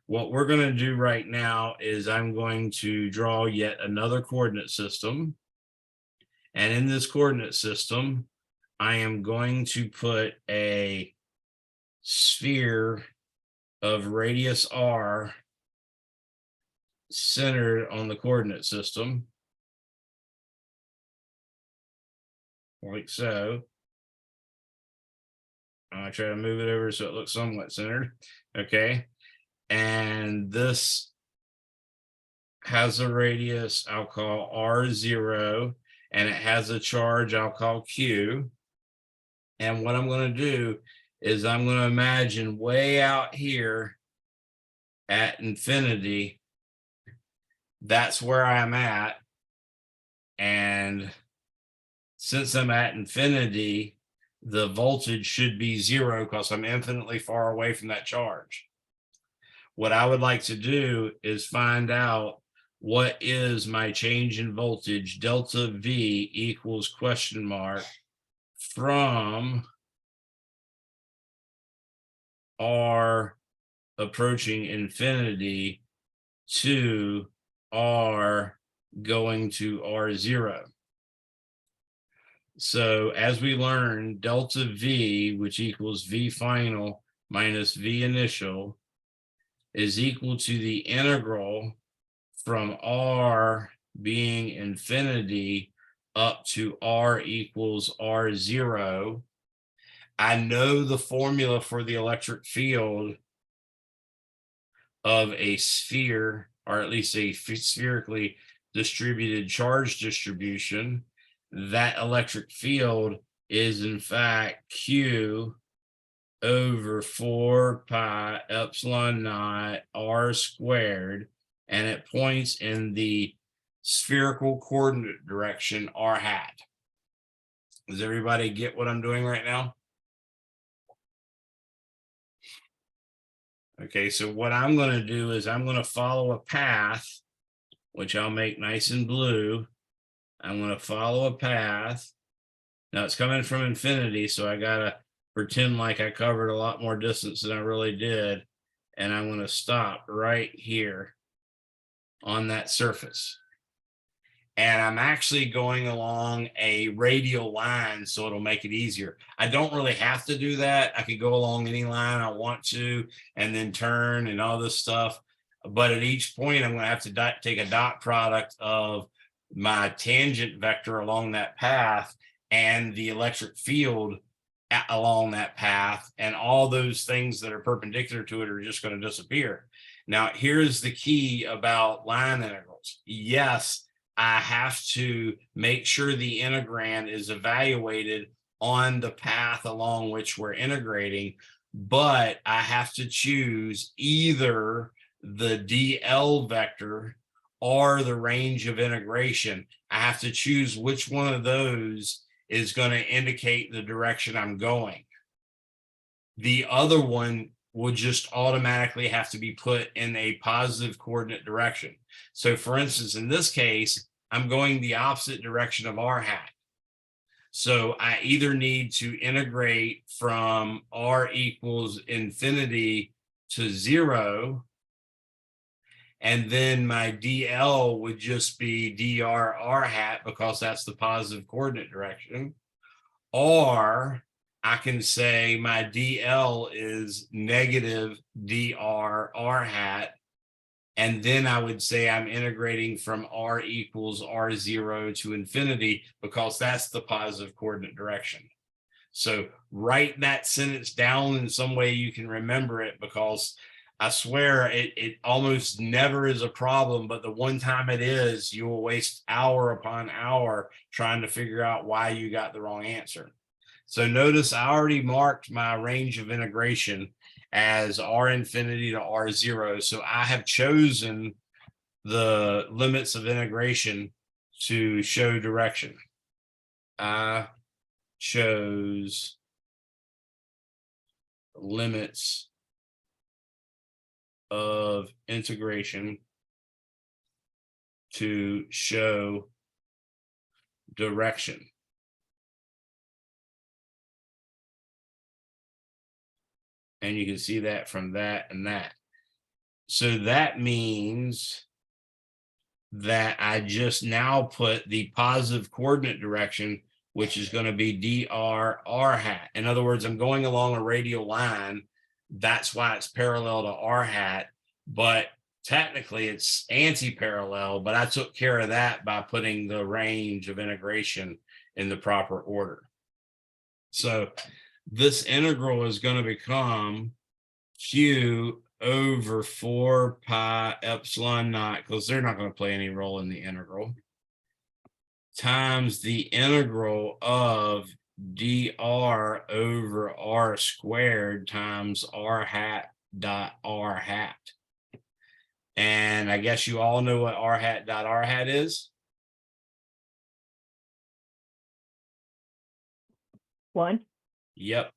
What we're going to do right now is I'm going to draw yet another coordinate system. And in this coordinate system, I am going to put a sphere of radius r centered on the coordinate system, like so. I try to move it over so it looks somewhat centered. Okay. And this has a radius I'll call R0, and it has a charge I'll call Q. And what I'm going to do is I'm going to imagine way out here at infinity, that's where I'm at. And since I'm at infinity, the voltage should be 0 because I'm infinitely far away from that charge. What I would like to do is find out what is my change in voltage, delta V equals question mark from R approaching infinity to R going to R0. So as we learn, delta V, which equals V final minus V initial, is equal to the integral from R being infinity up to R equals R0. I know the formula for the electric field of a sphere, or at least a spherically distributed charge distribution. That electric field is in fact Q over 4 pi epsilon naught r squared, and it points in the spherical coordinate direction r hat. Does everybody get what I'm doing right now? Okay, so what I'm going to do is I'm going to follow a path, which I'll make nice and blue. I'm going to follow a path. Now it's coming from infinity, so I got to pretend like I covered a lot more distance than I really did. And I'm going to stop right here on that surface. And I'm actually going along a radial line, so it'll make it easier. I don't really have to do that. I could go along any line I want to and then turn and all this stuff. But at each point, I'm going to have to take a dot product of my tangent vector along that path and the electric field along that path, and all those things that are perpendicular to it are just going to disappear. Now, here's the key about line integrals. Yes, I have to make sure the integrand is evaluated on the path along which we're integrating, but I have to choose either the DL vector or the range of integration. I have to choose which one of those is going to indicate the direction I'm going. The other one will just automatically have to be put in a positive coordinate direction. So for instance, in this case, I'm going the opposite direction of r hat. So I either need to integrate from r equals infinity to 0, and then my DL would just be dr r hat because that's the positive coordinate direction. Or I can say my DL is negative dr r hat. And then I would say I'm integrating from r equals r0 to infinity because that's the positive coordinate direction. So write that sentence down in some way you can remember it, because I swear it almost never is a problem, but the one time it is, you will waste hour upon hour trying to figure out why you got the wrong answer. So notice I already marked my range of integration as R infinity to R0. So I have chosen the limits of integration to show direction. I chose limits of integration to show direction. And you can see that from that and that. So that means that I just now put the positive coordinate direction, which is going to be dr r hat. In other words, I'm going along a radial line. That's why it's parallel to r hat, but technically it's anti-parallel, but I took care of that by putting the range of integration in the proper order. So this integral is going to become q over 4 pi epsilon naught, because they're not going to play any role in the integral, times the integral of dr over r squared times r hat dot r hat. And I guess you all know what r hat dot r hat is. 1. Yep.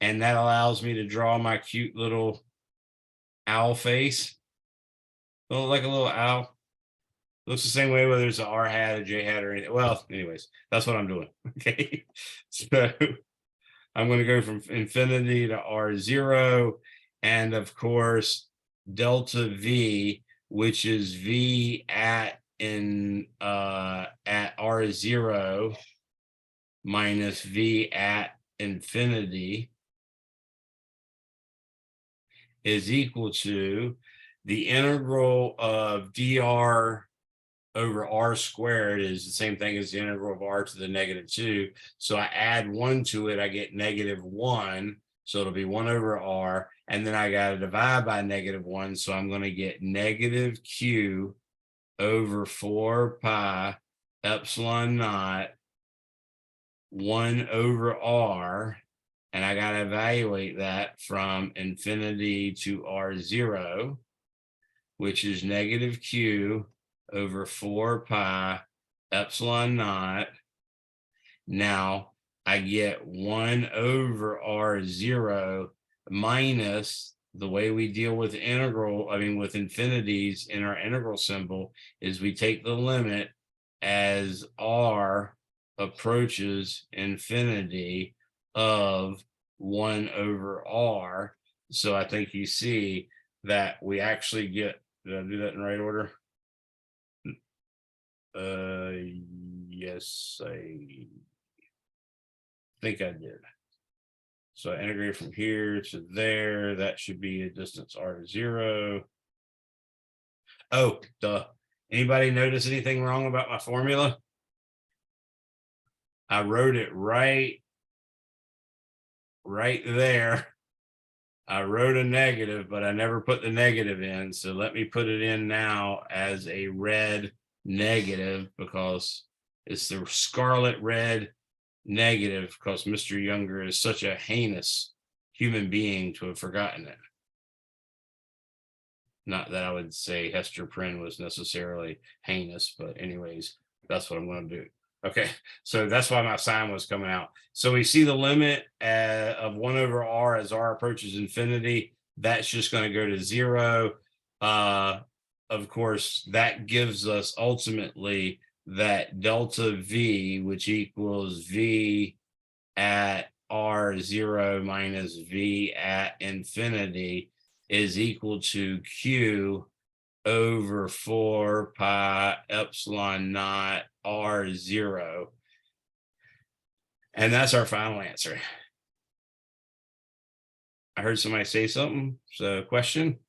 And that allows me to draw my cute little owl face. Look like a little owl. Looks the same way whether it's an R hat, a J hat, or anything. Well, anyways, that's what I'm doing. Okay. So I'm going to go from infinity to R0. And of course, delta V, which is V at R0 minus V at infinity, is equal to the integral of dr over r squared is the same thing as the integral of r to the -2. So I add 1 to it, I get -1. So it'll be 1 over r. And then I got to divide by -1. So I'm going to get negative q over 4 pi epsilon naught 1 over r. And I got to evaluate that from infinity to R0, which is negative q over 4 pi epsilon naught. Now I get 1 over R0 minus the way we deal with with infinities in our integral symbol is we take the limit as r approaches infinity of 1 over r. So I think you see that we actually get, did I do that in the right order? Yes, I think I did. So I integrate from here to there. That should be a distance R0. Oh, duh. Anybody notice anything wrong about my formula? I wrote it right there. I wrote a negative, but I never put the negative in. So let me put it in now as a red negative, because it's the scarlet red negative, because Mr. Younger is such a heinous human being to have forgotten it. Not that I would say Hester Prynne was necessarily heinous, but anyways, that's what I'm going to do. Okay, so that's why my sign was coming out. So we see the limit of 1 over r as r approaches infinity. That's just going to go to 0. Of course, that gives us ultimately that delta V, which equals V at R0 minus V at infinity, is equal to Q over 4 pi epsilon naught R0. And that's our final answer. I heard somebody say something. So, question?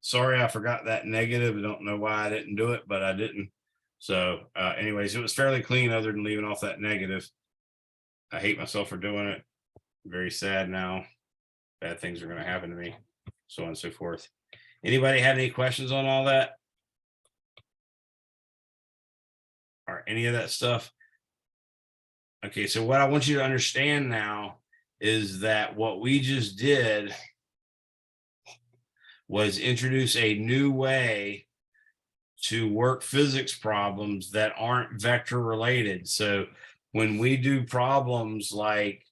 Sorry, I forgot that negative. I don't know why I didn't do it, but I didn't. So anyways, it was fairly clean other than leaving off that negative. I hate myself for doing it. I'm very sad now. Bad things are going to happen to me, so on and so forth. Anybody have any questions on all that? or any of that stuff? Okay, so what I want you to understand now is that what we just did was introduce a new way to work physics problems that aren't vector related. So when we do problems like,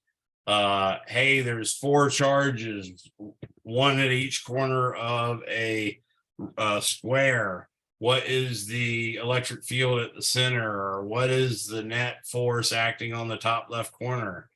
hey, there's 4 charges, 1 at each corner of a square. What is the electric field at the center? Or what is the net force acting on the top left corner?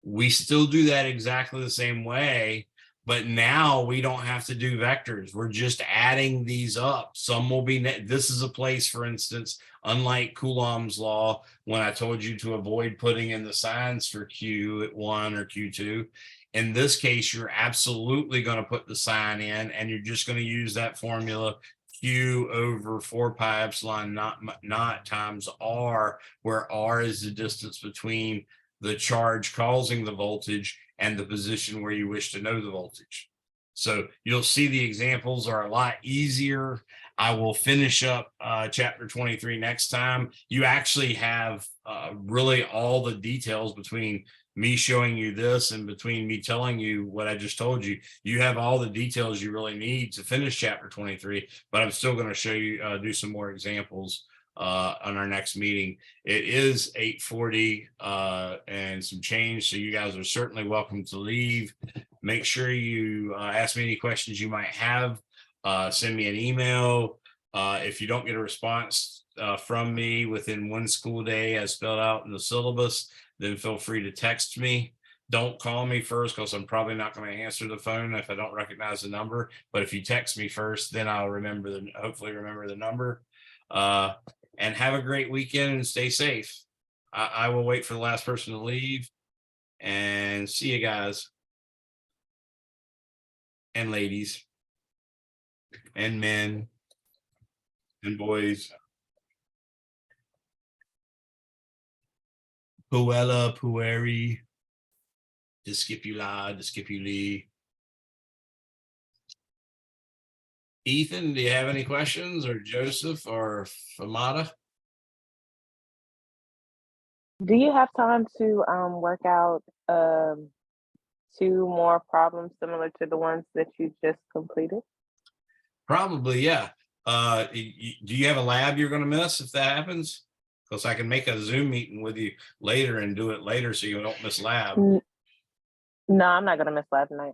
We still do that exactly the same way, but now we don't have to do vectors. We're just adding these up. Some will be, this is a place, for instance, unlike Coulomb's law, when I told you to avoid putting in the signs for Q at 1 or Q2. In this case, you're absolutely going to put the sign in, and you're just going to use that formula Q over 4 pi epsilon naught times R, where R is the distance between the charge causing the voltage and the position where you wish to know the voltage. So you'll see the examples are a lot easier. I will finish up chapter 23 next time. You actually have really all the details between me showing you this and between me telling you what I just told you. You have all the details you really need to finish chapter 23, but I'm still going to show you, do some more examples on our next meeting. It is 8:40 and some change, so you guys are certainly welcome to leave. Make sure you ask me any questions you might have. Send me an email. If you don't get a response from me within 1 school day as spelled out in the syllabus, then feel free to text me. Don't call me first, because I'm probably not going to answer the phone if I don't recognize the number. But if you text me first, then I'll hopefully remember the number. And have a great weekend and stay safe. I will wait for the last person to leave, and see you guys and ladies and men and boys. Puella, pueri, discipula, discipuli. Ethan, do you have any questions, or Joseph or Famata? Do you have time to work out 2 more problems similar to the ones that you just completed? Probably, yeah. Do you have a lab you're going to miss if that happens? Because I can make a Zoom meeting with you later and do it later so you don't miss lab. No, I'm not gonna miss lab tonight.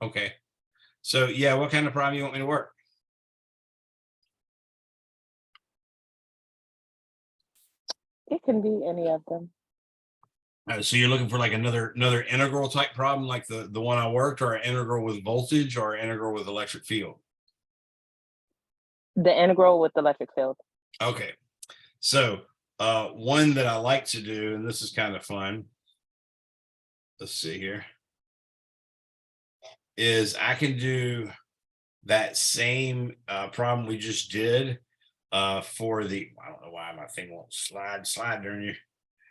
Okay. So yeah, what kind of problem you want me to work? It can be any of them. So you're looking for like another integral type problem like the one I worked, or an integral with voltage, or an integral with electric field? The integral with the electric field. Okay. So one that I like to do, and this is kind of fun. Let's see here. Is I can do that same problem we just did for the, I don't know why my thing won't slide during you.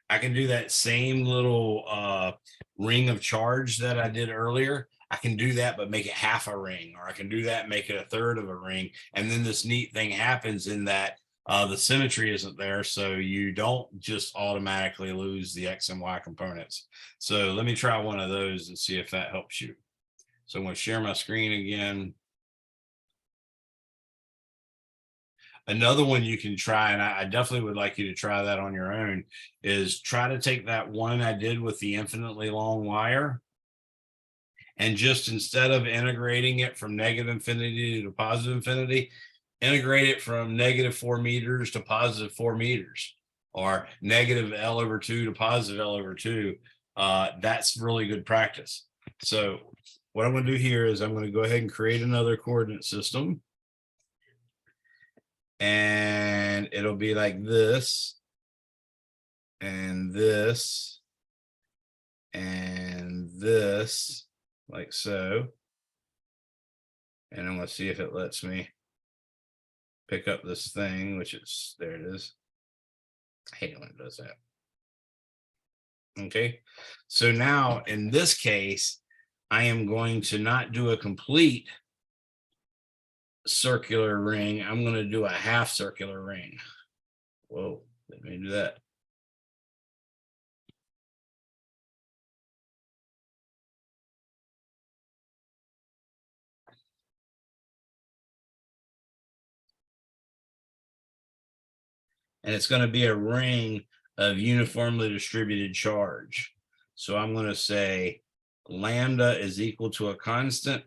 I can do that same little ring of charge that I did earlier. I can do that, but make it half a ring, or I can do that, make it a third of a ring. And then this neat thing happens in that the symmetry isn't there. So you don't just automatically lose the X and Y components. So let me try one of those and see if that helps you. So I'm going to share my screen again. Another one you can try, and I definitely would like you to try that on your own, is try to take that one I did with the infinitely long wire, and just instead of integrating it from negative infinity to positive infinity, integrate it from -4 meters to +4 meters, or negative L/2 to positive L/2. That's really good practice. So what I'm going to do here is I'm going to go ahead and create another coordinate system. And it'll be like this, and this, and this, like so. And I'm going to see if it lets me pick up this thing, which is, there it is. I hate it when it does that. Okay, so now in this case, I am going to not do a complete circular ring. I'm going to do a half circular ring. Whoa, Let me do that. And it's going to be a ring of uniformly distributed charge. So I'm going to say lambda is equal to a constant.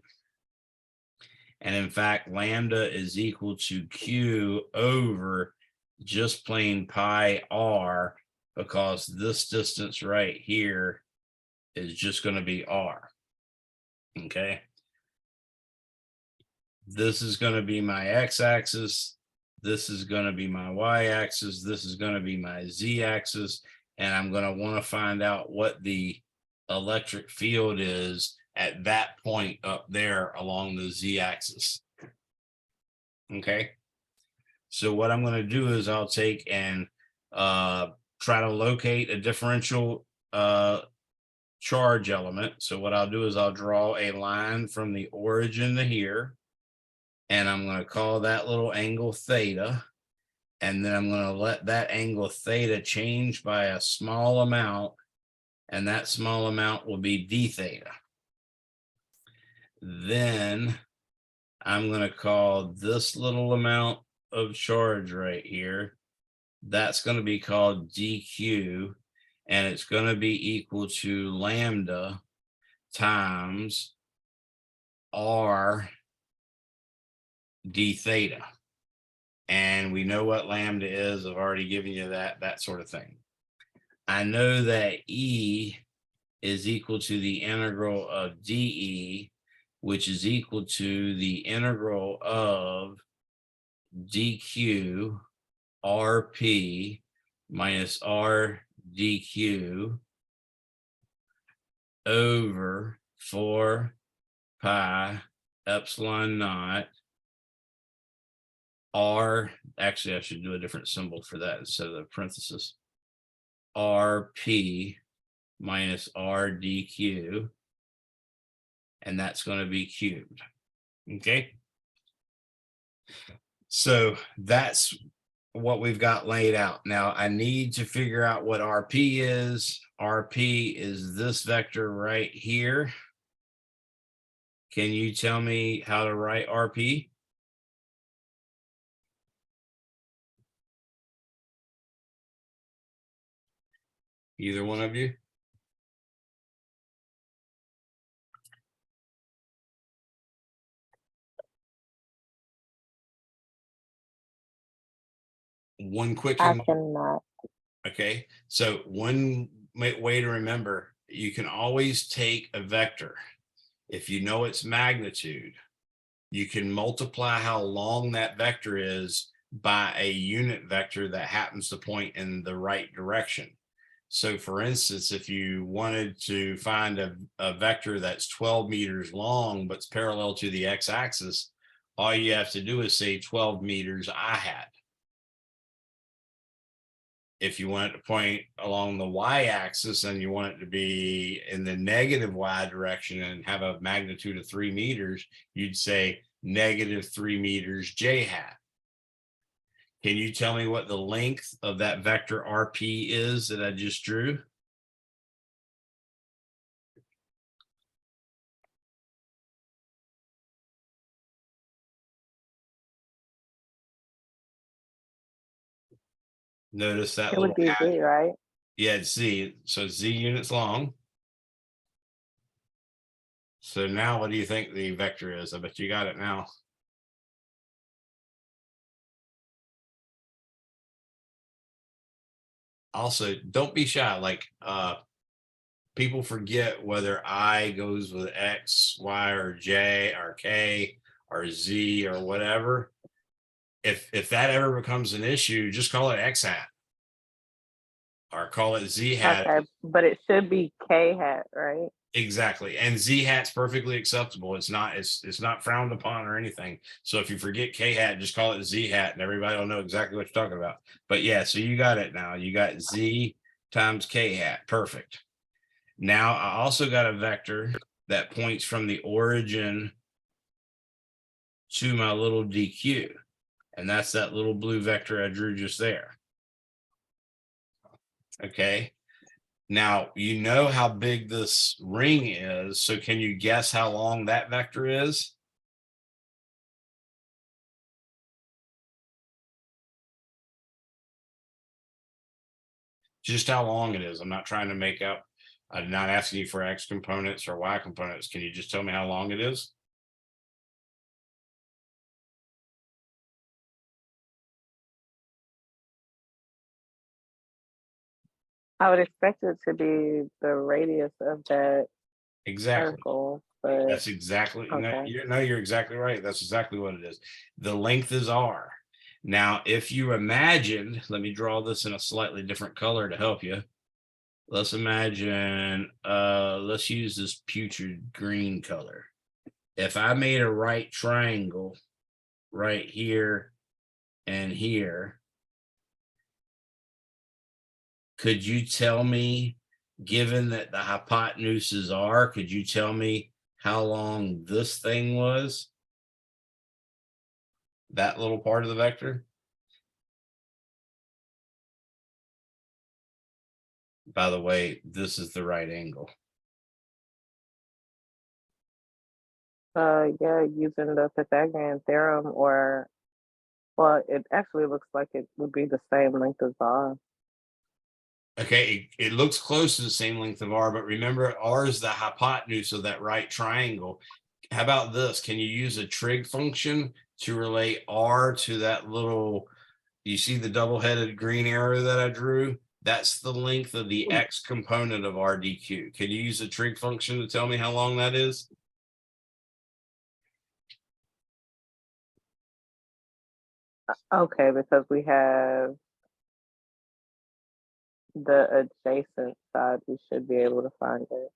And in fact, lambda is equal to Q over just plain pi r, because this distance right here is just going to be r. Okay. This is going to be my x-axis. This is going to be my y-axis. This is going to be my z-axis. And I'm going to want to find out what the electric field is at that point up there along the z-axis. Okay. So what I'm going to do is I'll take and try to locate a differential charge element. So what I'll do is I'll draw a line from the origin to here. And I'm going to call that little angle theta. And then I'm going to let that angle theta change by a small amount. And that small amount will be d theta. Then I'm going to call this little amount of charge right here. That's going to be called dq. And it's going to be equal to lambda times r d theta. And we know what lambda is. I've already given you that sort of thing. I know that E is equal to the integral of dE, which is equal to the integral of dq rp minus r dq over 4 pi epsilon naught r, actually I should do a different symbol for that instead of the parenthesis, rp minus r dq, and that's going to be cubed. Okay, so that's what we've got laid out. Now I need to figure out what rp is. Rp is this vector right here. Can you tell me how to write rp? Either one of you? One quick I thing. cannot. Okay, so one way to remember, you can always take a vector. If you know its magnitude, you can multiply how long that vector is by a unit vector that happens to point in the right direction. So for instance, if you wanted to find a vector that's 12 meters long, but it's parallel to the x-axis, all you have to do is say 12 meters I hat. If you want it to point along the y-axis and you want it to be in the negative y direction and have a magnitude of 3 meters, you'd say negative 3 meters j hat. Can you tell me what the length of that vector rp is that I just drew? Notice that It little would be hat. Z, right? Yeah, it's z. So z units long. So now what do you think the vector is? I bet you got it now. Also, don't be shy. Like people forget whether I goes with X, Y, or J, or K, or Z, or whatever. If that ever becomes an issue, just call it X hat. Or call it Z hat. Okay, but it should be K hat, right? Exactly. And Z hat's perfectly acceptable. It's not frowned upon or anything. So if you forget K hat, just call it Z hat and everybody will know exactly what you're talking about. But yeah, so you got it now. You got Z times K hat. Perfect. Now I also got a vector that points from the origin to my little DQ. And that's that little blue vector I drew just there. Okay. Now, you know how big this ring is. So can you guess how long that vector is? Just how long it is. I'm not trying to make up. I'm not asking you for X components or Y components. Can you just tell me how long it is? I would expect it to be the radius of that Exactly. circle, but That's exactly, okay. you're exactly right. That's exactly what it is. The length is R. Now, if you imagine, let me draw this in a slightly different color to help you. Let's imagine, let's use this putrid green color. If I made a right triangle right here and here, could you tell me, given that the hypotenuse are, could you tell me how long this thing was? That little part of the vector? By the way, this is the right angle. Yeah, using the Pythagorean theorem, or well, it actually looks like it would be the same length as R. Okay, it looks close to the same length of R, but remember, R is the hypotenuse of that right triangle. How about this? Can you use a trig function to relate R to that little, you see the double-headed green arrow that I drew? That's the length of the X component of RDQ. Can you use a trig function to tell me how long that is? Okay, because we have the adjacent side, we should be able to find it.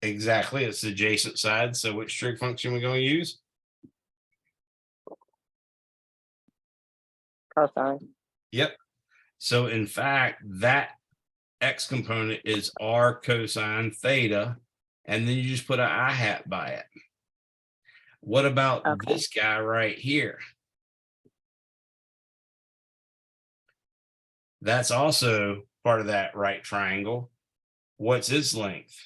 Exactly, it's the adjacent side. So which trig function are we going to use? Cosine. Yep. So in fact, that X component is R cosine theta, and then you just put an I hat by it. What about Okay. this guy right here? That's also part of that right triangle. What's its length?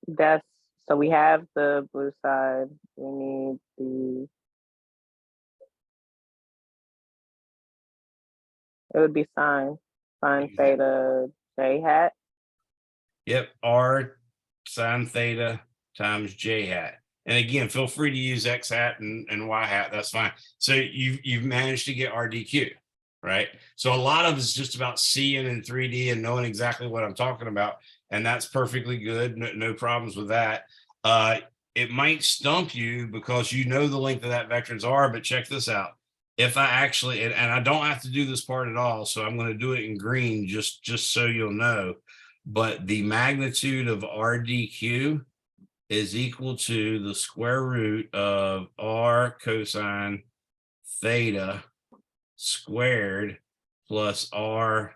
That's so we have the blue side. We need the, it would be sine theta j hat. Yep, R sine theta times j hat. And again, feel free to use X hat and Y hat. That's fine. So you've managed to get RDQ, right? So a lot of it's just about seeing in 3D and knowing exactly what I'm talking about. And that's perfectly good. No problems with that. It might stump you because you know the length of that vectors are, but check this out. If I actually, and I don't have to do this part at all, so I'm going to do it in green just so you'll know. But the magnitude of RDQ is equal to the square root of R cosine theta squared plus R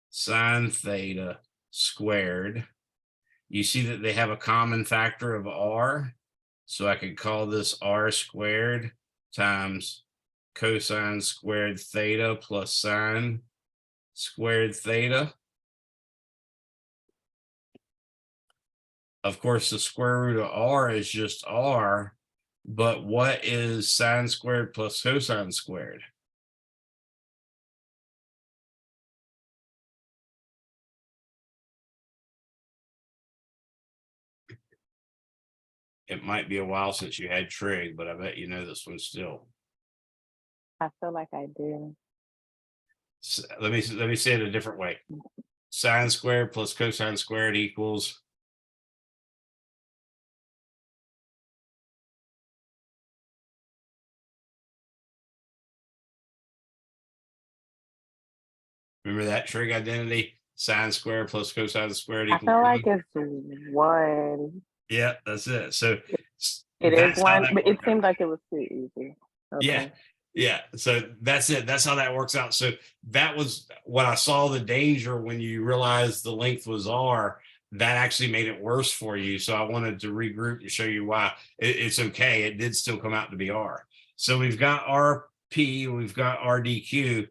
sine theta squared. You see that they have a common factor of R. So I could call this R squared times cosine squared theta plus sine squared theta. Of course, the square root of R is just R, but what is sine squared plus cosine squared? It might be a while since you had trig, but I bet you know this one still. I feel like I do. So let me say it a different way. Sine squared plus cosine squared equals. Remember that trig identity? Sine squared plus cosine squared I equals feel 1. like it's one. Yeah, that's it. So It is that's how one, that but it works out. seemed like it was too easy. Yeah. Okay. Yeah. So that's it. That's how that works out. So that was what I saw the danger when you realized the length was R. That actually made it worse for you. So I wanted to regroup and show you why it's okay. It did still come out to be R. So we've got RP, we've got RDQ.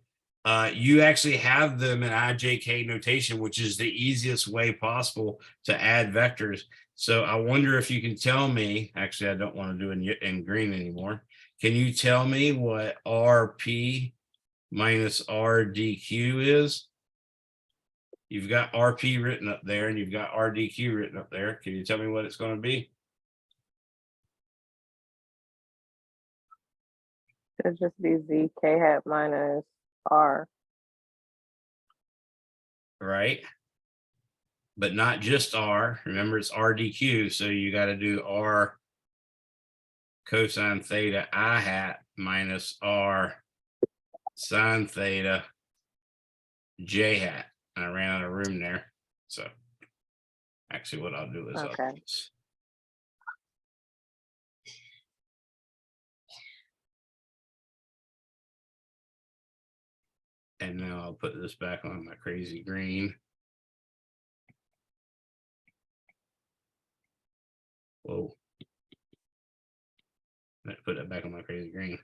You actually have them in IJK notation, which is the easiest way possible to add vectors. So I wonder if you can tell me, actually, I don't want to do it in green anymore. Can you tell me what RP minus RDQ is? You've got RP written up there and you've got RDQ written up there. Can you tell me what it's going to be? It'd just be Z K hat minus R. Right. But not just R. Remember, it's RDQ. So you got to do R cosine theta I hat minus R sine theta J hat. I ran out of room there. So actually what I'll do is Okay. And now I'll put this back on my crazy green. Whoa. Let's put that back on my crazy green.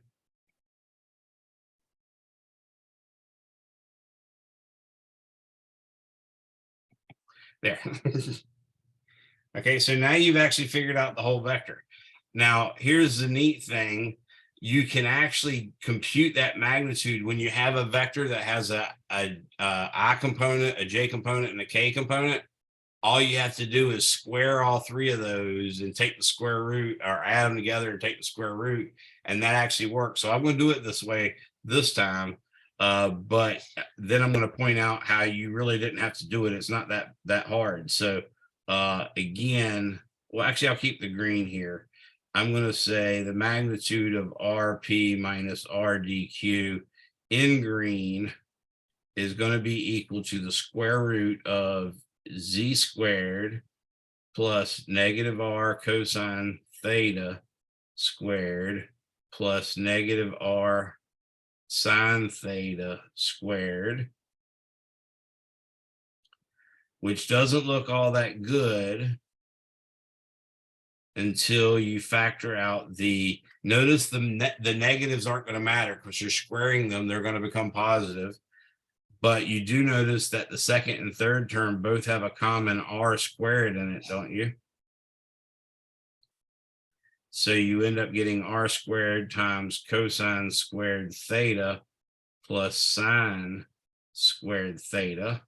There. Okay, so now you've actually figured out the whole vector. Now, here's the neat thing. You can actually compute that magnitude when you have a vector that has a I component, a J component, and a K component. All you have to do is square all three of those and take the square root, or add them together and take the square root, and that actually works. So I'm going to do it this way this time, but then I'm going to point out how you really didn't have to do it. It's not that hard. So again, well, actually, I'll keep the green here. I'm going to say the magnitude of RP minus RDQ in green is going to be equal to the square root of Z squared plus negative R cosine theta squared plus negative R sine theta squared, which doesn't look all that good until you factor out the, notice the negatives aren't going to matter because you're squaring them, they're going to become positive. But you do notice that the second and third term both have a common R squared in it, don't you? So you end up getting R squared times cosine squared theta plus sine squared theta.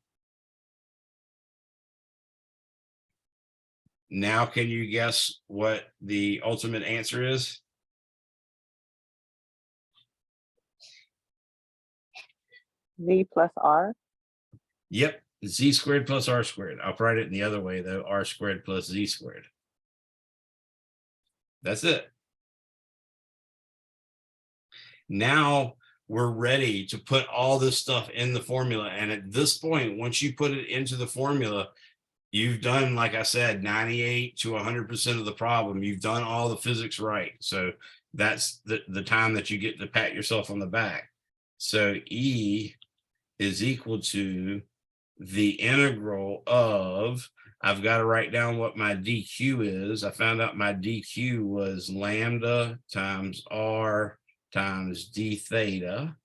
Now, can you guess what the ultimate answer is? Z plus R. Yep, Z squared plus R squared. I'll write it in the other way though, R squared plus Z squared. That's it. Now we're ready to put all this stuff in the formula. And at this point, once you put it into the formula, you've done, like I said, 98 to 100% of the problem. You've done all the physics right. So that's the time that you get to pat yourself on the back. So E is equal to the integral of, I've got to write down what my dq is. I found out my dq was lambda times r times d theta.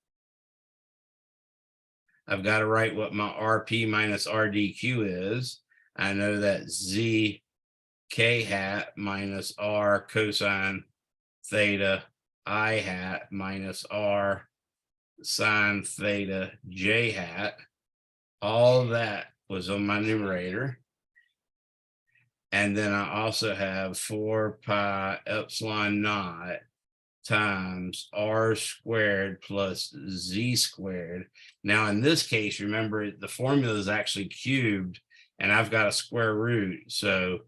I've got to write what my rp minus rdq is. I know that z k hat minus r cosine theta I hat minus r sine theta j hat. All that was on my numerator. And then I also have 4 pi epsilon naught times r squared plus z squared. Now, in this case, remember, the formula is actually cubed, and I've got a square root. So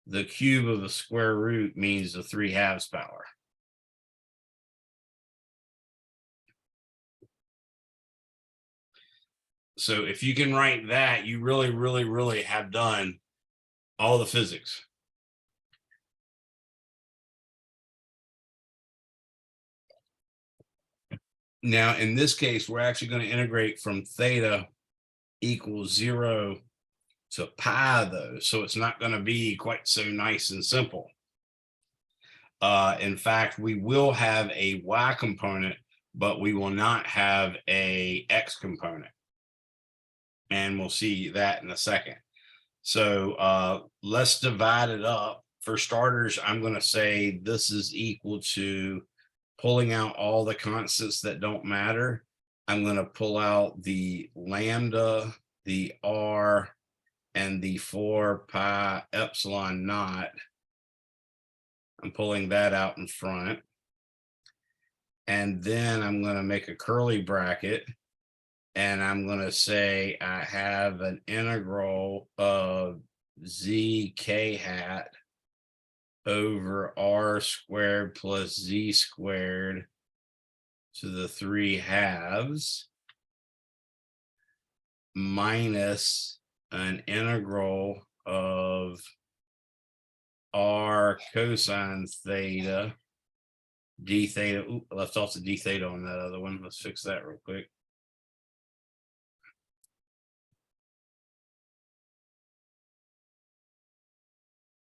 the cube of a square root means the 3/2 power. So if you can write that, you really, really, really have done all the physics. Now, in this case, we're actually going to integrate from theta equals 0 to pi, though. So it's not going to be quite so nice and simple. In fact, we will have a y component, but we will not have a x component. And we'll see that in a second. So let's divide it up. For starters, I'm going to say this is equal to pulling out all the constants that don't matter. I'm going to pull out the lambda, the r, and the 4 pi epsilon naught. I'm pulling that out in front. And then I'm going to make a curly bracket. And I'm going to say I have an integral of zk hat over r squared plus z squared to the 3 halves minus an integral of r cosine theta d theta. Ooh, I left off the d theta on that other one. Let's fix that real quick.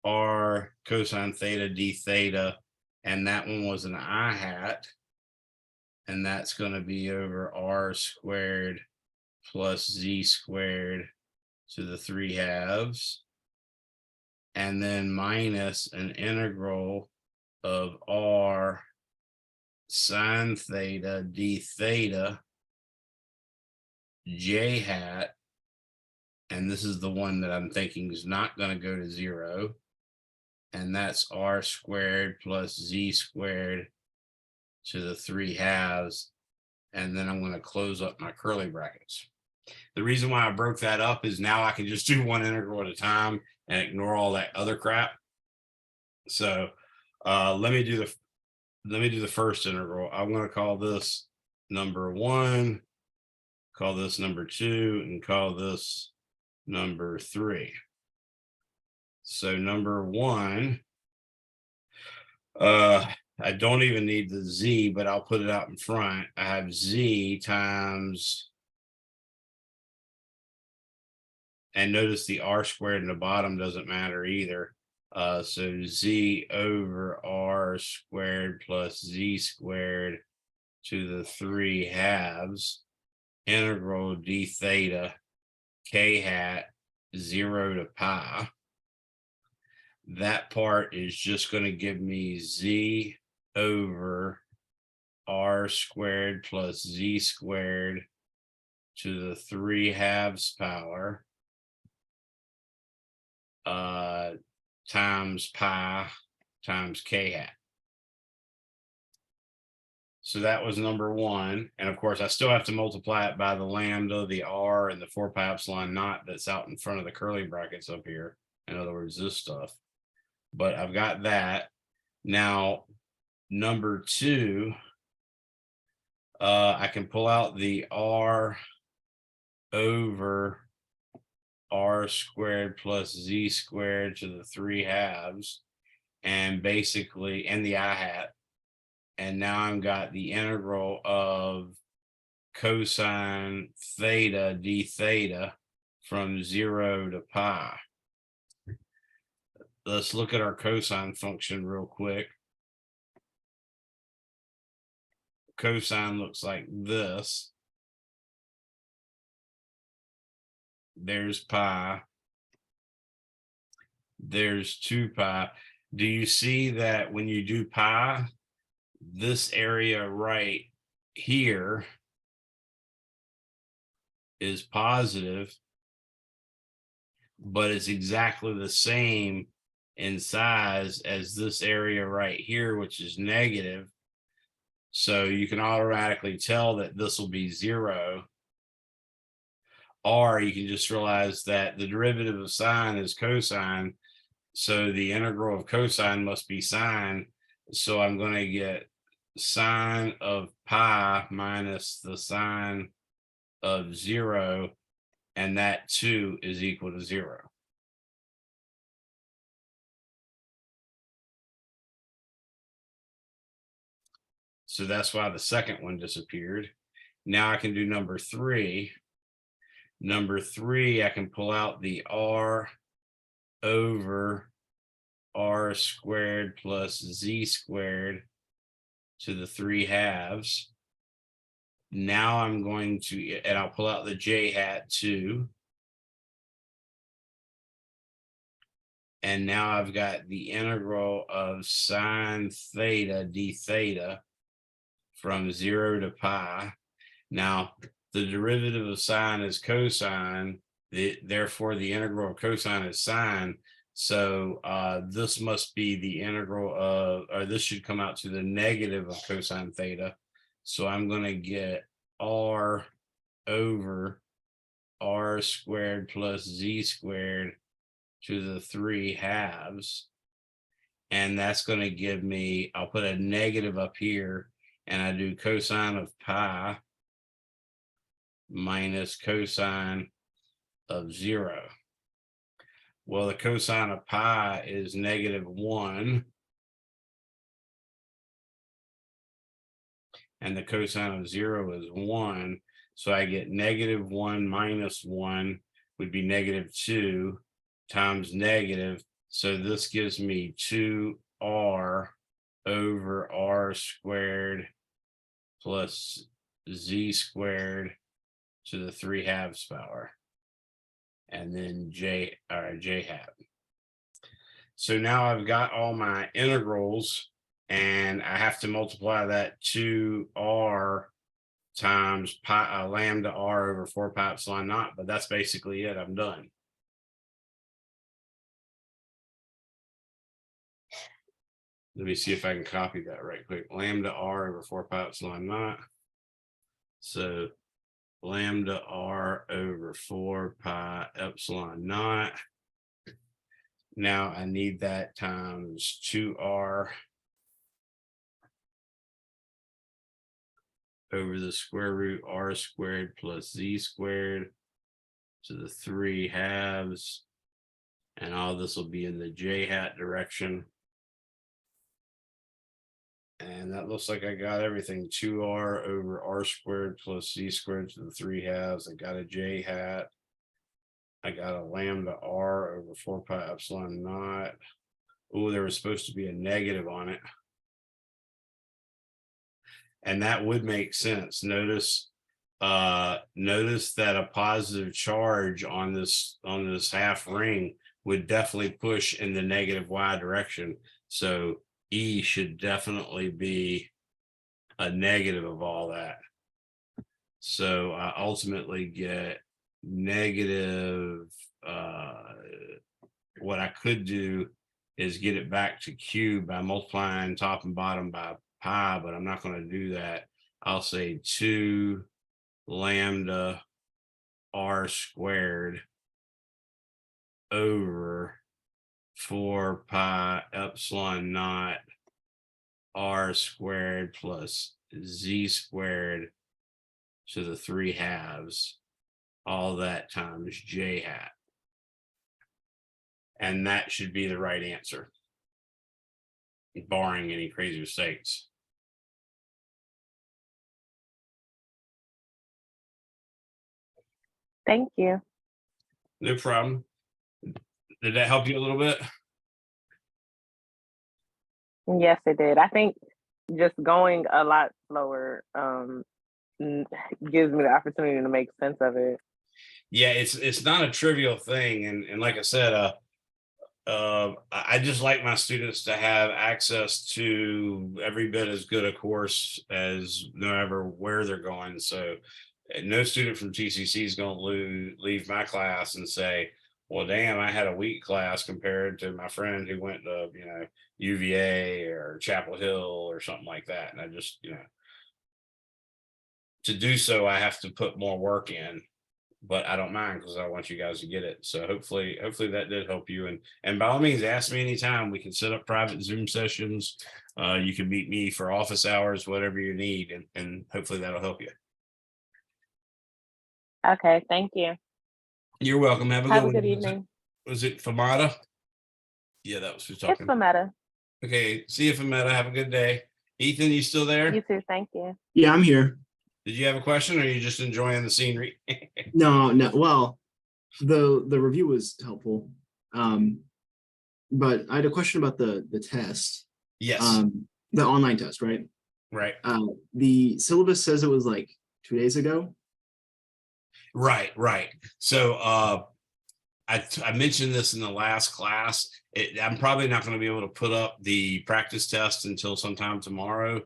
R cosine theta d theta, and that one was an I hat, and that's going to be over r squared plus z squared to the 3 halves, and then minus an integral of r sine theta d theta j hat, and this is the one that I'm thinking is not going to go to 0. And that's r squared plus z squared to the 3 halves. And then I'm going to close up my curly brackets. The reason why I broke that up is now I can just do one integral at a time and ignore all that other crap. So let me do the first integral. I'm going to call this number 1, call this number 2, and call this number 3. So number 1, I don't even need the z, but I'll put it out in front. I have z times, and notice the r squared in the bottom doesn't matter either. So z over r squared plus z squared to the 3 halves integral d theta k hat 0 to pi. That part is just going to give me z over r squared plus z squared to the 3 halves power times pi times k hat. So that was number 1. And of course, I still have to multiply it by the lambda, the r, and the 4 pi epsilon naught that's out in front of the curly brackets up here. In other words, this stuff. But I've got that. Now, number 2, I can pull out the r over r squared plus z squared to the 3 halves, and basically, and the I hat. And now I've got the integral of cosine theta d theta from 0 to pi. Let's look at our cosine function real quick. Cosine looks like this. There's pi. There's 2 pi. Do you see that when you do pi, this area right here is positive, but it's exactly the same in size as this area right here, which is negative. So you can automatically tell that this will be 0. Or you can just realize that the derivative of sine is cosine. So the integral of cosine must be sine. So I'm going to get sine of pi minus the sine of 0. And that too is equal to 0. So that's why the second one disappeared. Now I can do number 3. Number 3, I can pull out the r over r squared plus z squared to the 3/2. Now I'm going to, and I'll pull out the j hat too. And now I've got the integral of sine theta d theta from 0 to pi. Now, the derivative of sine is cosine, therefore the integral of cosine is sine. So this must be the integral of, or this should come out to the negative of cosine theta. So I'm going to get r over r squared plus z squared to the 3/2. And that's going to give me, I'll put a negative up here, and I do cosine of pi minus cosine of 0. Well, the cosine of pi is -1. And the cosine of 0 is 1. So I get -1 minus 1 would be -2 times negative. So this gives me 2r over r squared plus z squared to the 3/2 power. And then j hat. So now I've got all my integrals, and I have to multiply that 2r times pi lambda r over 4 pi epsilon naught, but that's basically it. I'm done. Let me see if I can copy that right quick. Lambda r over 4 pi epsilon naught. So lambda r over 4 pi epsilon naught. Now I need that times 2r over the square root r squared plus z squared to the 3/2. And all this will be in the j hat direction. And that looks like I got everything. 2r over r squared plus z squared to the 3/2. I got a j hat. I got a lambda r over 4 pi epsilon naught. Oh, there was supposed to be a negative on it. And that would make sense. Notice that a positive charge on this half ring would definitely push in the negative y direction. So E should definitely be a negative of all that. So I ultimately get negative. What I could do is get it back to cube by multiplying top and bottom by pi, but I'm not going to do that. I'll say 2 lambda r squared over 4 pi epsilon naught r squared plus z squared to the 3/2, all that times j hat. And that should be the right answer, barring any crazy mistakes. Thank you. No problem. Did that help you a little bit? Yes, it did. I think just going a lot slower gives me the opportunity to make sense of it. Yeah, it's not a trivial thing, and like I said, I just like my students to have access to every bit as good a course as no matter where they're going. So no student from TCC is going to leave my class and say, well, damn, I had a weak class compared to my friend who went to, UVA or Chapel Hill or something like that. And I just, to do so, I have to put more work in, but I don't mind because I want you guys to get it. So hopefully that did help you. And by all means, ask me anytime. We can set up private Zoom sessions. You can meet me for office hours, whatever you need, and hopefully that'll help you. Okay, thank you. You're welcome. Have a Have good a good one. evening. Was it Famata? Yeah, that was who's It's talking. the meta. Okay, see you, Famata. Have a good day. Ethan, you still there? You too. Thank you. Yeah, I'm here. Did you have a question, or are you just enjoying the scenery? No. Well, the review was helpful. but I had a question about the test. Yes, The online test, right? right. The syllabus says it was like 2 days ago. Right. So I mentioned this in the last class. I'm probably not going to be able to put up the practice test until sometime tomorrow.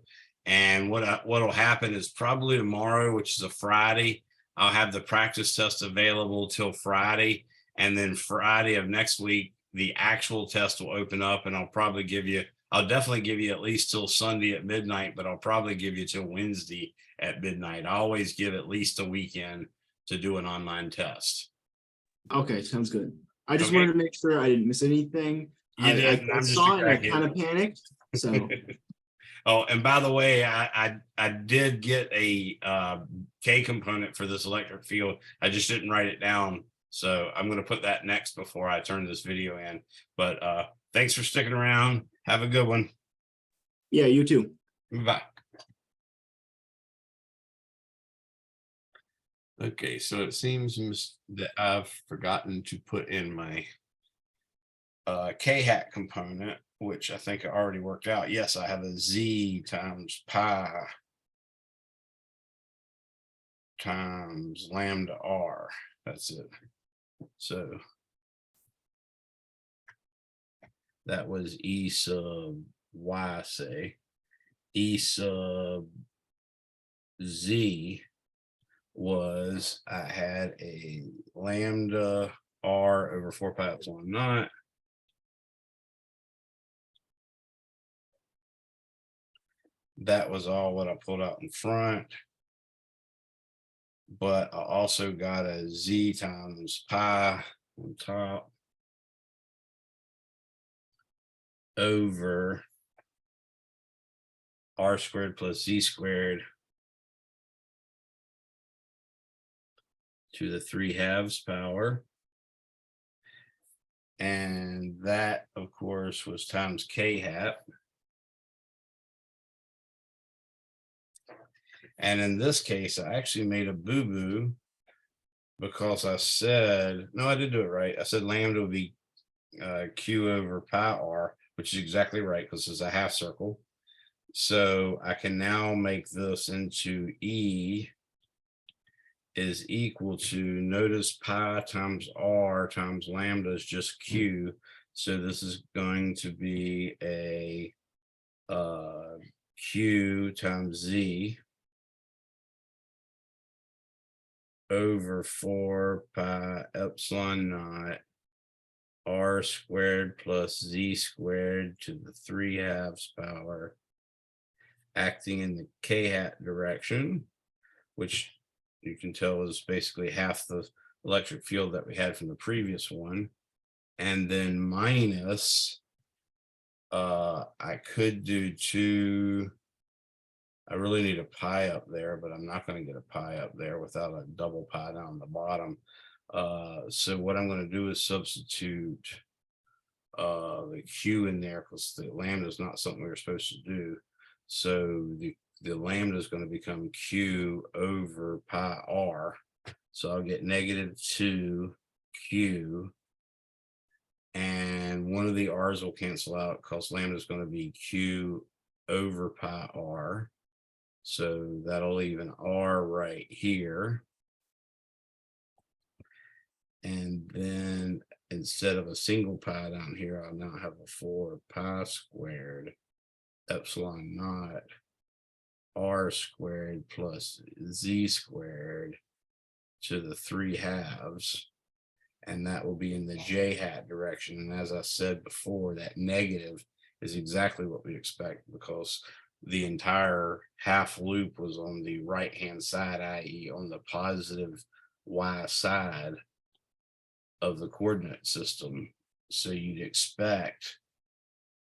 And what'll happen is probably tomorrow, which is a Friday, I'll have the practice test available till Friday. And then Friday of next week, the actual test will open up, and I'll definitely give you at least till Sunday at midnight, but I'll probably give you till Wednesday at midnight. I always give at least a weekend to do an online test. Okay, sounds good. I just Okay. wanted to make sure I didn't miss anything. You I didn't. I'm just saw it and I cracking. kind of panicked. So Oh, and by the way, I did get a K component for this electric field. I just didn't write it down. So I'm going to put that next before I turn this video in. But thanks for sticking around. Have a good one. yeah, you too. Bye. Okay, so it seems that I've forgotten to put in my K-hat component, which I think I already worked out. Yes, I have a Z times pi times lambda R. That's it. So that was E sub Y, say. E sub Z was, I had a lambda R over 4 pi epsilon naught. That was all what I pulled out in front. But I also got a Z times pi on top over R squared plus Z squared to the 3/2 power. And that, of course, was times K hat. And in this case, I actually made a boo-boo because I said, no, I did do it right. I said lambda would be Q over pi R, which is exactly right because it's a half circle. So I can now make this into E is equal to, notice pi times R times lambda is just Q. So this is going to be a Q times Z over 4 pi epsilon naught R squared plus Z squared to the 3/2 power, acting in the K hat direction, which you can tell is basically half the electric field that we had from the previous one. And then minus, I could do 2. I really need a pi up there, but I'm not going to get a pi up there without a double pi down the bottom. So what I'm going to do is substitute the Q in there because the lambda is not something we were supposed to do. So the lambda is going to become Q over pi R. So I'll get -2 Q. And one of the R's will cancel out because lambda is going to be Q over pi R. So that'll leave an R right here. And then instead of a single pi down here, I'll now have a 4 pi squared epsilon naught R squared plus Z squared to the 3/2. And that will be in the J hat direction. And as I said before, that negative is exactly what we expect because the entire half loop was on the right hand side, i.e. on the positive Y side of the coordinate system. So you'd expect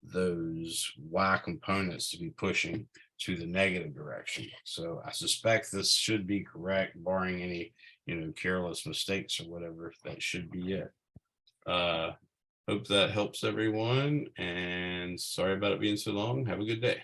those Y components to be pushing to the negative direction. So I suspect this should be correct, barring any, careless mistakes or whatever. That should be it. Hope that helps everyone, and sorry about it being so long. Have a good day.